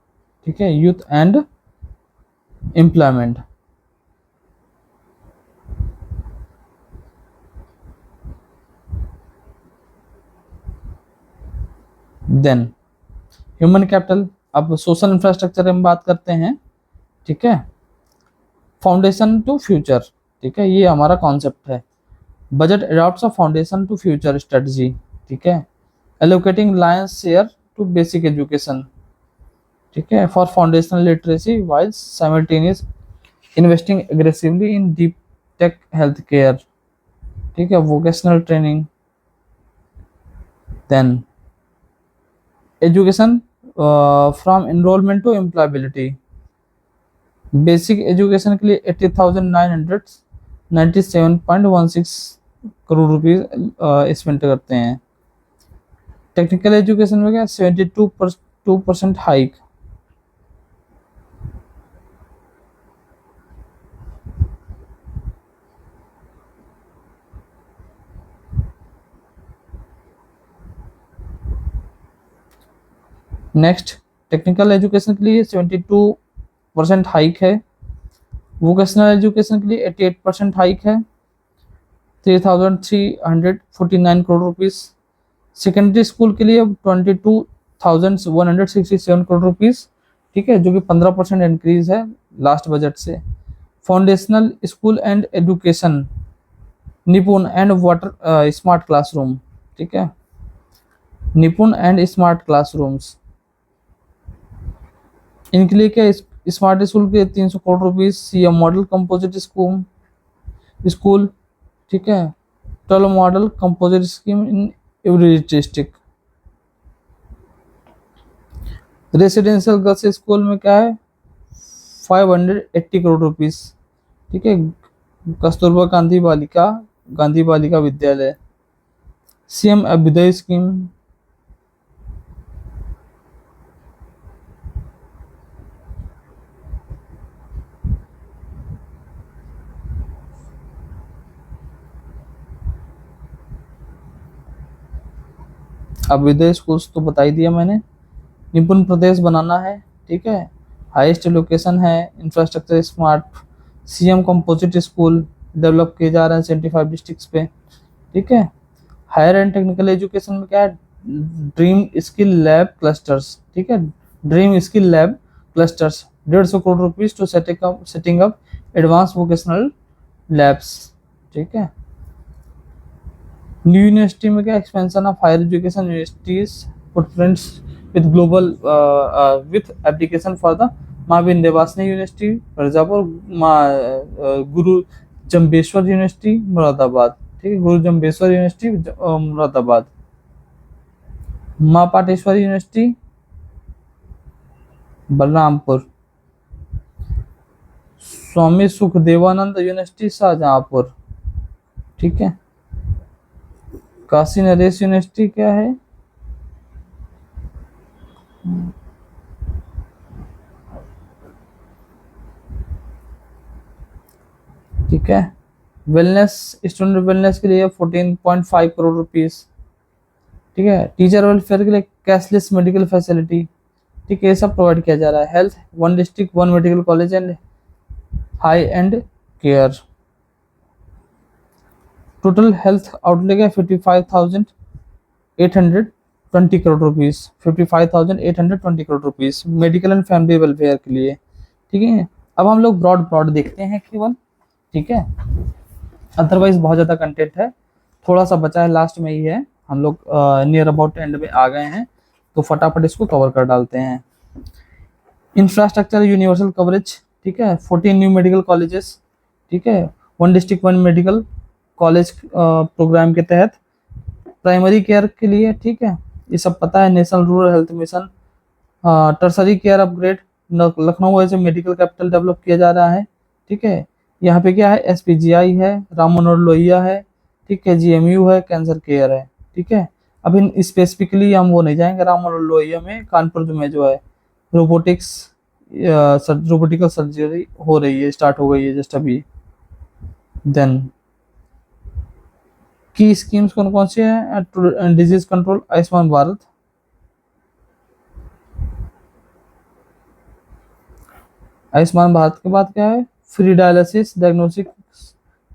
ठीक है, youth and employment. Then human capital, अब सोशल इंफ्रास्ट्रक्चर में बात करते हैं, ठीक है। फाउंडेशन टू फ्यूचर, ठीक है, ये हमारा कॉन्सेप्ट है। Budget adopts a foundation to future strategy, ठीक है, allocating lions share to basic education, ठीक है, for foundational literacy while simultaneous investing aggressively in deep tech health care, ठीक है, vocational training. Then education from enrolment to employability, basic education के लिए 80,997.16 crore rupees spend करते हैं। टेक्निकल एजुकेशन में क्या 72% हाइक। नेक्स्ट टेक्निकल एजुकेशन के लिए 72% हाइक है, वोकेशनल एजुकेशन के लिए 88% हाइक है, 3,349 करोड़ रुपीज। सेकेंडरी स्कूल के लिए 22,167 करोड़ रुपीज, ठीक है, जो कि 15% इंक्रीज है लास्ट बजट से। फाउंडेशनल स्कूल एंड एजुकेशन, निपुण एंड वाटर स्मार्ट क्लासरूम, ठीक है, निपुण एंड स्मार्ट क्लासरूम्स, इनके लिए क्या स्मार्ट स्कूल के 300 crore rupees. CM model composite school, ठीक है, 12 model composite scheme in every district. Residential girls school में क्या है 580 करोड़ रुपीज, ठीक है, Kasturba Gandhi Balika Vidyalaya. CM Abhyudaya scheme, Abhyudaya schools तो बता ही दिया मैंने। निपुण प्रदेश बनाना है, ठीक है। हाईएस्ट लोकेशन है, infrastructure smart, CM composite school develop किए जा रहे हैं 75 डिस्ट्रिक्ट्स पे, ठीक है। हायर एंड टेक्निकल एजुकेशन में क्या है, ड्रीम स्किल लैब क्लस्टर्स, ठीक है। Dream skill lab clusters 150 crore rupees to setting up advance vocational labs, ठीक है। न्यू यूनिवर्सिटी में क्या, expansion of higher education universities footprints with global with application for the Maa Vindhyavasini university Mirzapur, माँ गुरु जम्बेश्वर यूनिवर्सिटी मुरादाबाद, ठीक है। गुरु Jambheshwar university Moradabad, माँ पाटेश्वरी यूनिवर्सिटी बलरामपुर, स्वामी सुखदेवानंद यूनिवर्सिटी शाहजहांपुर, ठीक है। काशी नरेश यूनिवर्सिटी क्या है, ठीक है। वेलनेस, स्टूडेंट वेलनेस के लिए 14.5 करोड़ रुपीस, ठीक है। टीचर वेलफेयर के लिए कैशलेस मेडिकल फैसिलिटी, ठीक है, ये सब प्रोवाइड किया जा रहा है। Health, 1 district 1 medical college and high and care. Total health outlay का 55,820 crore rupees, 55,820 crore rupees medical and family welfare के लिए, ठीक है। अब हम लोग ब्रॉड ब्रॉड देखते हैं केवल, ठीक है। अदरवाइज बहुत ज़्यादा कंटेंट है, थोड़ा सा बचा है, लास्ट में ही है, हम लोग नियर अबाउट एंड में आ गए हैं, तो फटाफट इसको कवर कर डालते हैं। इंफ्रास्ट्रक्चर यूनिवर्सल कवरेज, ठीक है। 14 न्यू मेडिकल कॉलेजेस, ठीक है। 1 डिस्ट्रिक्ट 1 मेडिकल कॉलेज प्रोग्राम के तहत प्राइमरी केयर के लिए, ठीक है, ये सब पता है। National rural health mission, tertiary care upgrade, Lucknow as a medical capital develop किया जा रहा है, ठीक है। यहाँ पे क्या है, एसपीजीआई है, राम मनोहर लोहिया है, ठीक है, जीएमयू है, कैंसर केयर है, ठीक है। अब इन स्पेसिफिकली हम वो नहीं जाएंगे, राम मनोहर लोहिया में कानपुर में जो है रोबोटिक्स, रोबोटिकल सर्जरी हो रही है, स्टार्ट हो गई है जस्ट अभी। देन की स्कीम्स कौन कौन सी है, डिजीज कंट्रोल आयुष्मान भारत, आयुष्मान भारत के बाद क्या है, फ्री डायलिसिस डायग्नोस्टिक,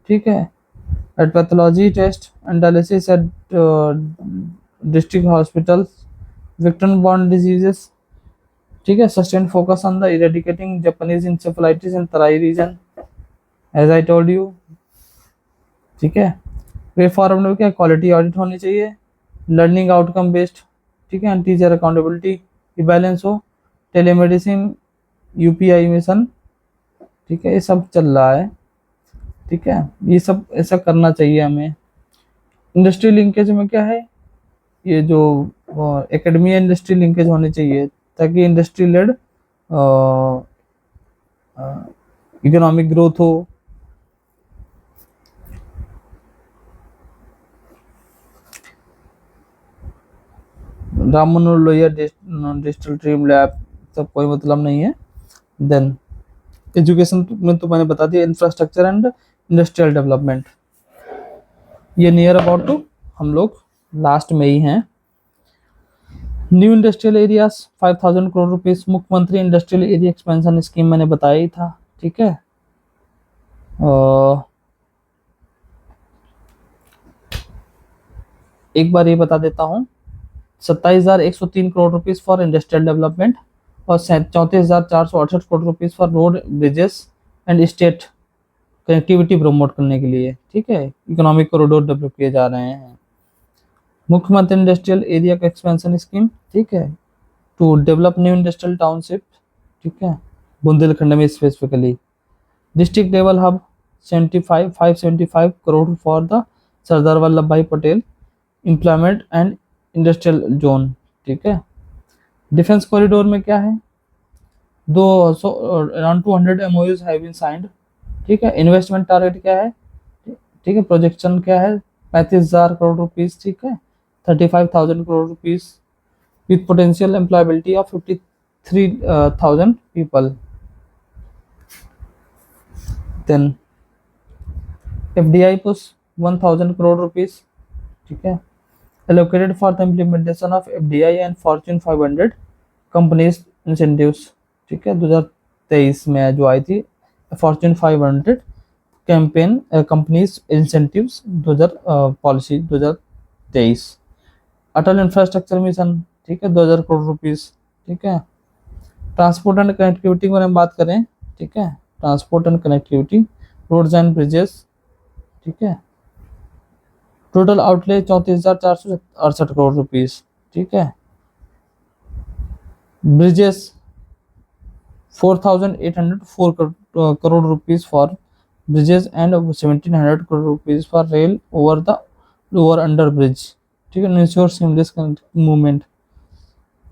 ठीक है, at pathology test and dialysis at district hospital, vector borne diseases, ठीक है। Sustain focus on the eradicating Japanese encephalitis in Terai region, as I told you, ठीक है। वे फॉरवर्ड में क्या, क्वालिटी ऑडिट होनी चाहिए, लर्निंग आउटकम बेस्ड, ठीक है, टीचर अकाउंटेबिलिटी की बैलेंस हो, टेलीमेडिसिन, यूपीआई मिशन, ठीक है, ये सब चल रहा है, ठीक है। ये सब ऐसा करना चाहिए हमें। इंडस्ट्री लिंकेज में क्या है, ये जो एकेडमी इंडस्ट्री लिंकेज होने चाहिए, ताकि इंडस्ट्री लेड इकोनॉमिक ग्रोथ हो। Ram Manohar Lohia digital dream lab, सब कोई मतलब नहीं है। देन एजुकेशन में तो मैंने बता दिया, इंफ्रास्ट्रक्चर एंड इंडस्ट्रियल डेवलपमेंट, ये नियर अबाउट टू हम लोग लास्ट में ही हैं। New industrial areas 5,000 crore rupees, मुख्यमंत्री इंडस्ट्रियल एरिया एक्सपेंशन स्कीम मैंने बताया ही था, ठीक है। एक बार ये बता देता हूँ, 27,103 crore rupees for industrial development और 34,468 crore rupees for road bridges and state connectivity promote करने के लिए, ठीक है। इकोनॉमिक कॉरिडोर डेवलप किए जा रहे हैं। मुख्यमंत्री इंडस्ट्रियल एरिया का एक्सपेंशन स्कीम, ठीक है, to develop new industrial township, ठीक है, बुंदेलखंड में specifically. District level hub 575 crore for the Sardar Vallabh Bhai Patel employment and industrial zone, ठीक है। डिफेंस कॉरिडोर में क्या है, around 200 MOUs have been signed, ठीक है। इन्वेस्टमेंट टारगेट क्या है, ठीक है, प्रोजेक्शन क्या है, 35,000 करोड़ रुपीस, ठीक है, 35,000 crore rupees with potential employability of 53,000 people. Then FDI push 1,000 crore rupees, ठीक है। allocated for the implementation of FDI and Fortune 500 companies incentives, ठीक है, 2023 में जो आई थी Fortune 500 campaign companies incentives 2000 policy 2023। अटल इंफ्रास्ट्रक्चर मिशन, ठीक है, 2000 करोड़ रुपीस, ठीक है। ट्रांसपोर्ट एंड कनेक्टिविटी की बात करें, ठीक है, transport and connectivity, roads and bridges, ठीक है, टोटल आउटले 34,468 करोड़ रुपीस, ठीक है। Bridges 4,804 crore rupees for bridges and 1,700 crore rupees for rail over the over under bridge, ठीक है, ensure seamless movement.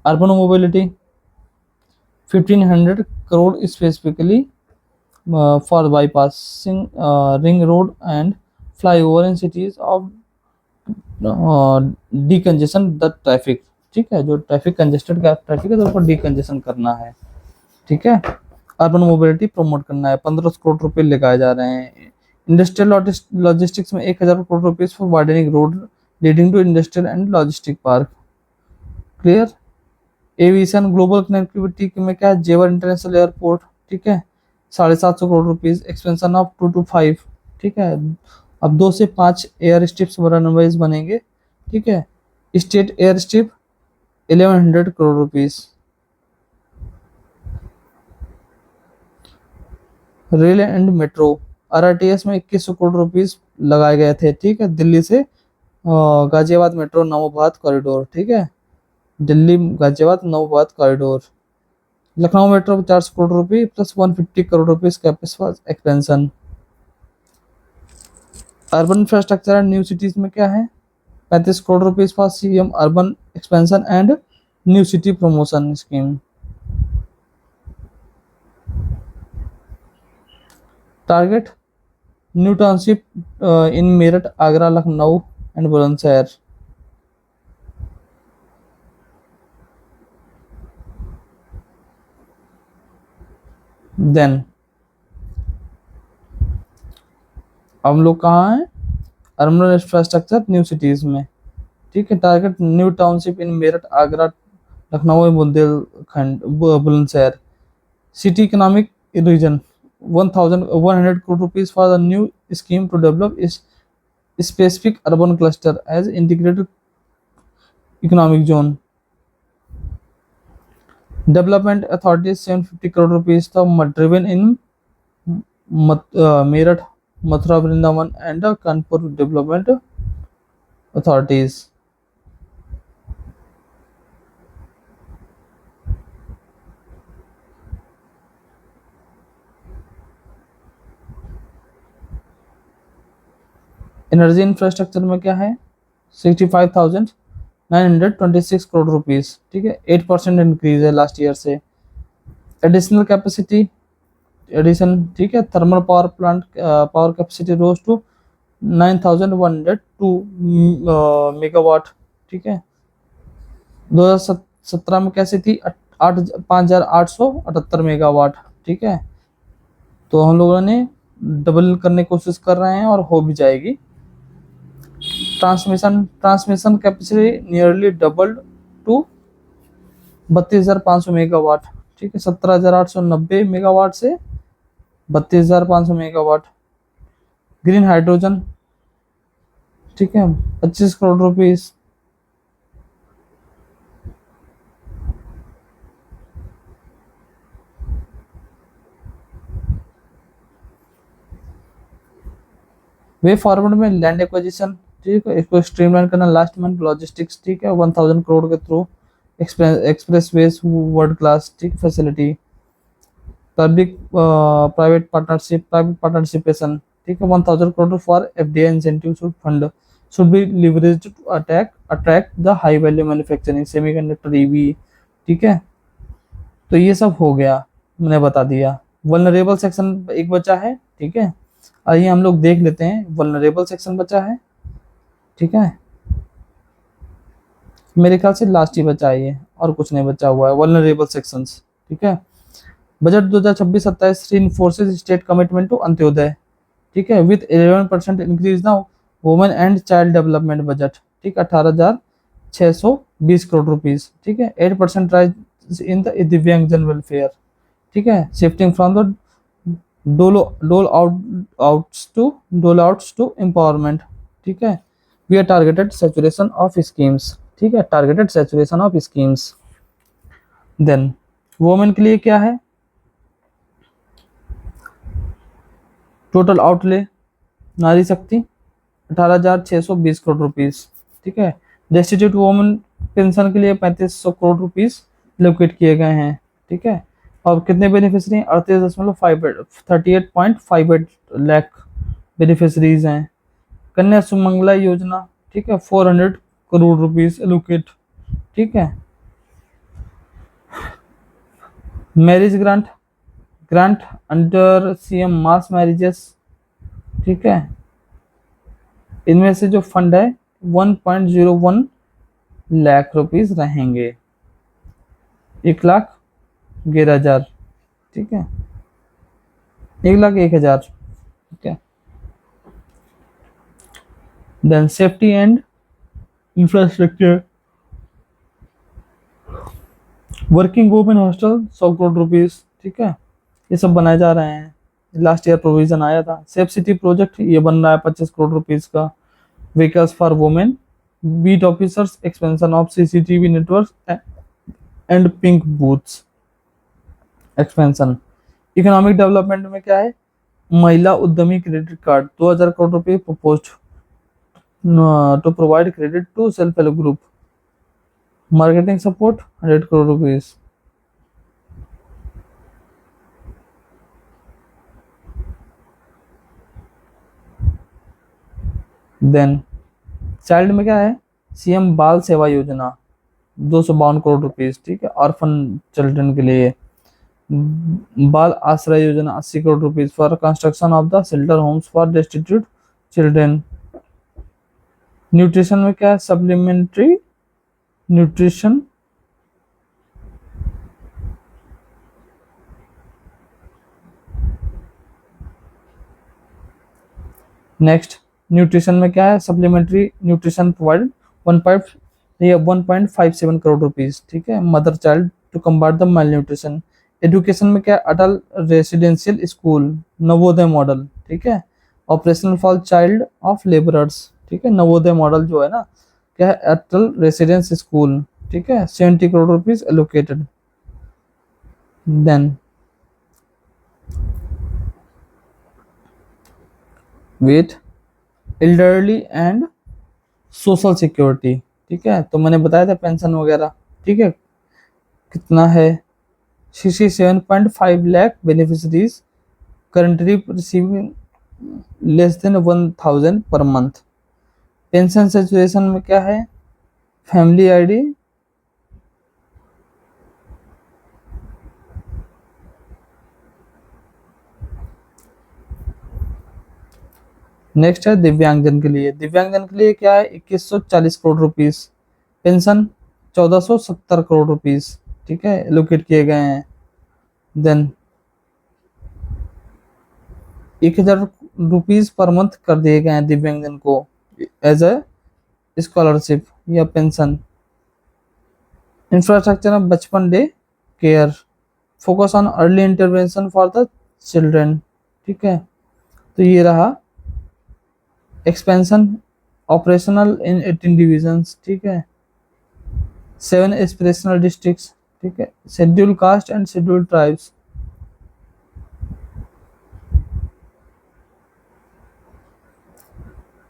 Urban mobility 1,500 crore specifically for bypassing ring road and flyover in cities of decongestion the traffic, ठीक है, जो traffic congested का traffic है तो उसको decongestion करना है, ठीक है। अर्बन मोबिलिटी प्रमोट करना है, 15 करोड़ रुपए लगाए जा रहे हैं। इंडस्ट्रियल लॉजिस्टिक्स में 1,000 crore rupees for widening road leading to industrial and logistic park, clear. Aviation global connectivity में क्या है, जेवर इंटरनेशनल एयरपोर्ट, ठीक है, 750 crore rupees, expansion of 2 to 5, ठीक है, अब 2 से 5 एयर स्ट्रिप्स रनवेज बनेंगे, ठीक है। State air strip 1,100 crore rupees. Rail and metro RRTS में 2100 करोड़ रुपीस लगाए गए थे, ठीक है, दिल्ली से गाजियाबाद मेट्रो नवभारत कॉरिडोर, ठीक है, दिल्ली गाजियाबाद नवभारत कॉरिडोर। लखनऊ मेट्रो 400 करोड़ रुपये plus 150 crore rupees capex for expansion. Urban infrastructure and new cities में क्या है, 35 crore rupees for CM urban expansion and new city promotion scheme. Target new township in Meerut, Agra, Lucknow and Bulandshahr. Then हम लोग कहाँ हैं, अर्बन इंफ्रास्ट्रक्चर न्यू सिटीज में, ठीक है। Target new township in Meerut, Agra, Lucknow, Bundelkhand, Bulandshahr. City economic region 1,100 crore rupees for the new scheme to develop इस specific urban cluster as integrated economic zone. Development authority 750 crore rupees था driven in Meerut, Mathura, Vrindavan and Kanpur development authorities. Energy infrastructure में क्या है, 65,926 crore rupees, ठीक है, 8% increase है last year से। Additional capacity addition, ठीक है, thermal power plant power capacity rose to 9,102 megawatt, ठीक है। 2017 में कैसे थी, 5,878 मेगावाट, ठीक है। तो हम लोगों ने डबल करने की कोशिश कर रहे हैं और हो भी जाएगी। Transmission capacity nearly doubled to 32,500 megawatt, ठीक है, 17,890 मेगावाट से 32,500 मेगावाट। ग्रीन हाइड्रोजन, ठीक है, 25 करोड़ रुपीस। वे फॉरवर्ड में लैंड एक्विजिशन, ठीक है, इसको स्ट्रीमलाइन करना। लास्ट मंथ लॉजिस्टिक्स, ठीक है, 1,000 करोड़ के through expressways world class, ठीक, फैसिलिटी। पब्लिक प्राइवेट पार्टनरशिपेशन, ठीक है, 1,000 crore for FDI incentive fund should be leveraged to attract the high value manufacturing, semiconductor, EV, ठीक है। तो ये सब हो गया, मैंने बता दिया। वल्नरेबल सेक्शन एक बचा है, ठीक है, आइए हम लोग देख लेते हैं। वल्नरेबल सेक्शन बचा है, ठीक है, मेरे ख्याल से लास्ट ही बचा है ये, और कुछ नहीं बचा हुआ है। वल्नरेबल सेक्शंस, ठीक है। Budget 2026-27 reinforces state commitment to Antyodaya, ठीक है, with 11% increase now women and child development budget, ठीक, 18,000 620 करोड़ रुपीस, ठीक है। 8% राइज इन द दिव्यांगजन वेलफेयर, ठीक है। Shifting from the dole outs to empowerment, ठीक है। We are targeted saturation of schemes, ठीक है, targeted saturation of schemes. Then women के लिए क्या है, टोटल आउटले नारी शक्ति 18,620 करोड़ रुपीस, ठीक है। डेस्टिट्यूट वुमेन पेंशन के लिए 3500 करोड़ रुपीस लोकेट किए गए हैं, ठीक है। और कितने बेनिफिशरी, 38.58 लाख बेनिफिशरीज हैं। कन्या सुमंगला योजना, ठीक है, 400 करोड़ रुपीस एलोकेट, ठीक है। Marriage grant, grant under CM mass marriages, ठीक है। इनमें से जो फंड है 1.01 लाख रुपीस रहेंगे, 1,11,000, ठीक है, 1,01,000, ठीक है। Then safety and infrastructure, working women hostel 100 crore rupees, ठीक है। ये सब बनाए जा रहे हैं, लास्ट ईयर प्रोविजन आया था। सेफ सिटी प्रोजेक्ट ये बन रहा है 25 करोड़ रुपीस का। Vehicles for women, beat officers, expansion of CCTV network and pink booths expansion. Economic development में क्या है, महिला उद्यमी क्रेडिट कार्ड 2,000 करोड़ रुपए proposed to provide credit to self help group. Marketing support 100 crore rupees. Then child में क्या है, सीएम बाल सेवा योजना 252 करोड़ रुपीस, ठीक है, ऑर्फन चिल्ड्रन के लिए। बाल आश्रय योजना 80 crore rupees for construction of the shelter homes for destitute children. Nutrition में क्या है, सप्लीमेंट्री न्यूट्रिशन, नेक्स्ट न्यूट्रिशन में क्या है, supplementary nutrition provide 1.57 crore rupees, ठीक है, mother child to combat the malnutrition. Education में क्या है, Atal residential school Navodaya model, ठीक है, operational for child of labourers, ठीक है। नवोदय मॉडल जो है ना, क्या है, अटल रेसिडेंस स्कूल, ठीक है, 70 crore rupees allocated. Then wait elderly and social security, ठीक है, तो मैंने बताया था पेंशन वगैरह, ठीक है, कितना है, 67.5 lakh beneficiaries currently receiving less than 1,000 per month. Pension situation में क्या है, फैमिली आईडी, नेक्स्ट है दिव्यांगजन के लिए। दिव्यांगजन के लिए क्या है, 2140 crore rupees, pension 1470 crore rupees, ठीक है, एलोकेट किए गए हैं। देन 1,000 रुपीज पर मंथ कर दिए गए हैं दिव्यांगजन को एज ए स्कॉलरशिप या पेंशन। इंफ्रास्ट्रक्चर ऑफ बचपन day care, focus on early intervention for the children, ठीक है। तो ये रहा एक्सपेंशन ऑपरेशनल इन 18 डिविजन्स, ठीक है, 7 एस्पिरेशनल डिस्ट्रिक्ट्स, ठीक है, schedule caste and schedule tribes.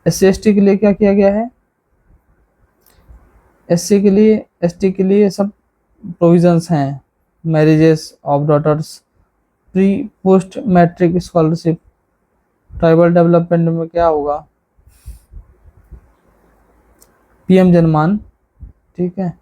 SC/ST के लिए क्या किया गया है, SC के लिए, ST के लिए सब प्रोविजंस हैं, marriages of daughters, pre post matric scholarship. Tribal development में क्या होगा, PM जनमान, ठीक है,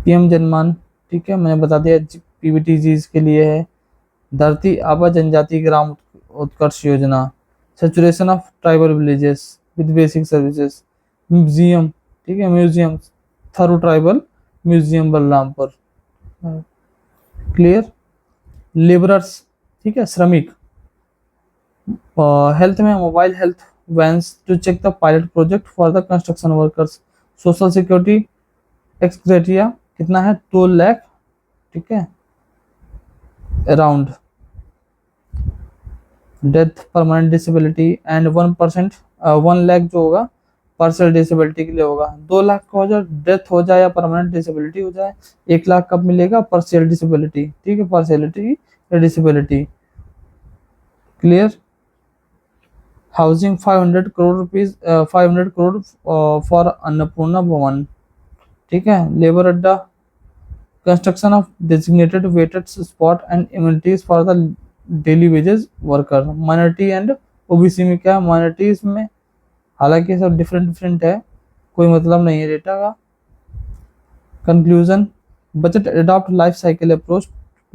PM जनमान, ठीक है, मैंने बता दिया। PBTGs के लिए है धरती आबा जनजाति Gram Utkarsh Yojana, saturation of tribal villages with basic services. Museum, ठीक है, museum Tharu tribal museum Balrampur, clear. Labourers, ठीक है, श्रमिक। हेल्थ में mobile health vans to check the pilot project for the construction workers. Social security ex criteria कितना है, 2 लाख, ठीक है, around. Death permanent disability and 1%, 1 lakh जो होगा पार्शियल डिसेबिलिटी के लिए होगा। 2 लाख का हो जाए डेथ हो जाए या परमानेंट डिसेबिलिटी हो जाए, 1 लाख कब मिलेगा, पार्शियल डिसेबिलिटी, ठीक है, पार्शियलिटी या disability. Clear. Housing 500 crore rupees, 500 crore for Annapurna Bhavan, ठीक है। लेबर अड्डा, construction of designated waited spot and immunities for the daily wages worker. Minority and OBC में क्या, माइनॉरिटीज में हालांकि सब डिफरेंट डिफरेंट है, कोई मतलब नहीं है डेटा का। Conclusion, budget adopt life cycle approach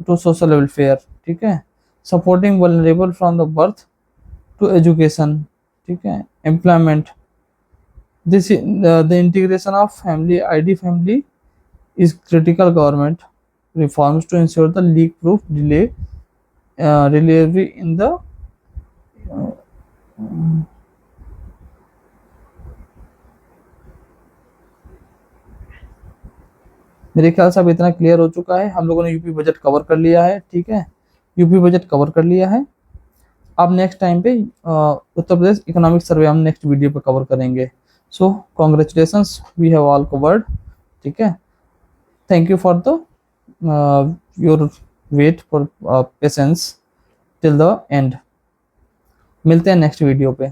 to social welfare, ठीक है। Supporting vulnerable from the birth to education, ठीक है। Employment, this the integration of family ID family is critical government reforms to ensure the leak proof delay delivery in the मेरे ख्याल से अब इतना clear हो चुका है। हम लोगों ने यूपी बजट कवर कर लिया है, ठीक है, यूपी बजट कवर कर लिया है। अब नेक्स्ट टाइम पे उत्तर प्रदेश इकोनॉमिक सर्वे हम नेक्स्ट वीडियो पे कवर करेंगे। So congratulations, we have all covered, ठीक है। Thank you for the your wait for patience till the end. मिलते हैं नेक्स्ट वीडियो पे।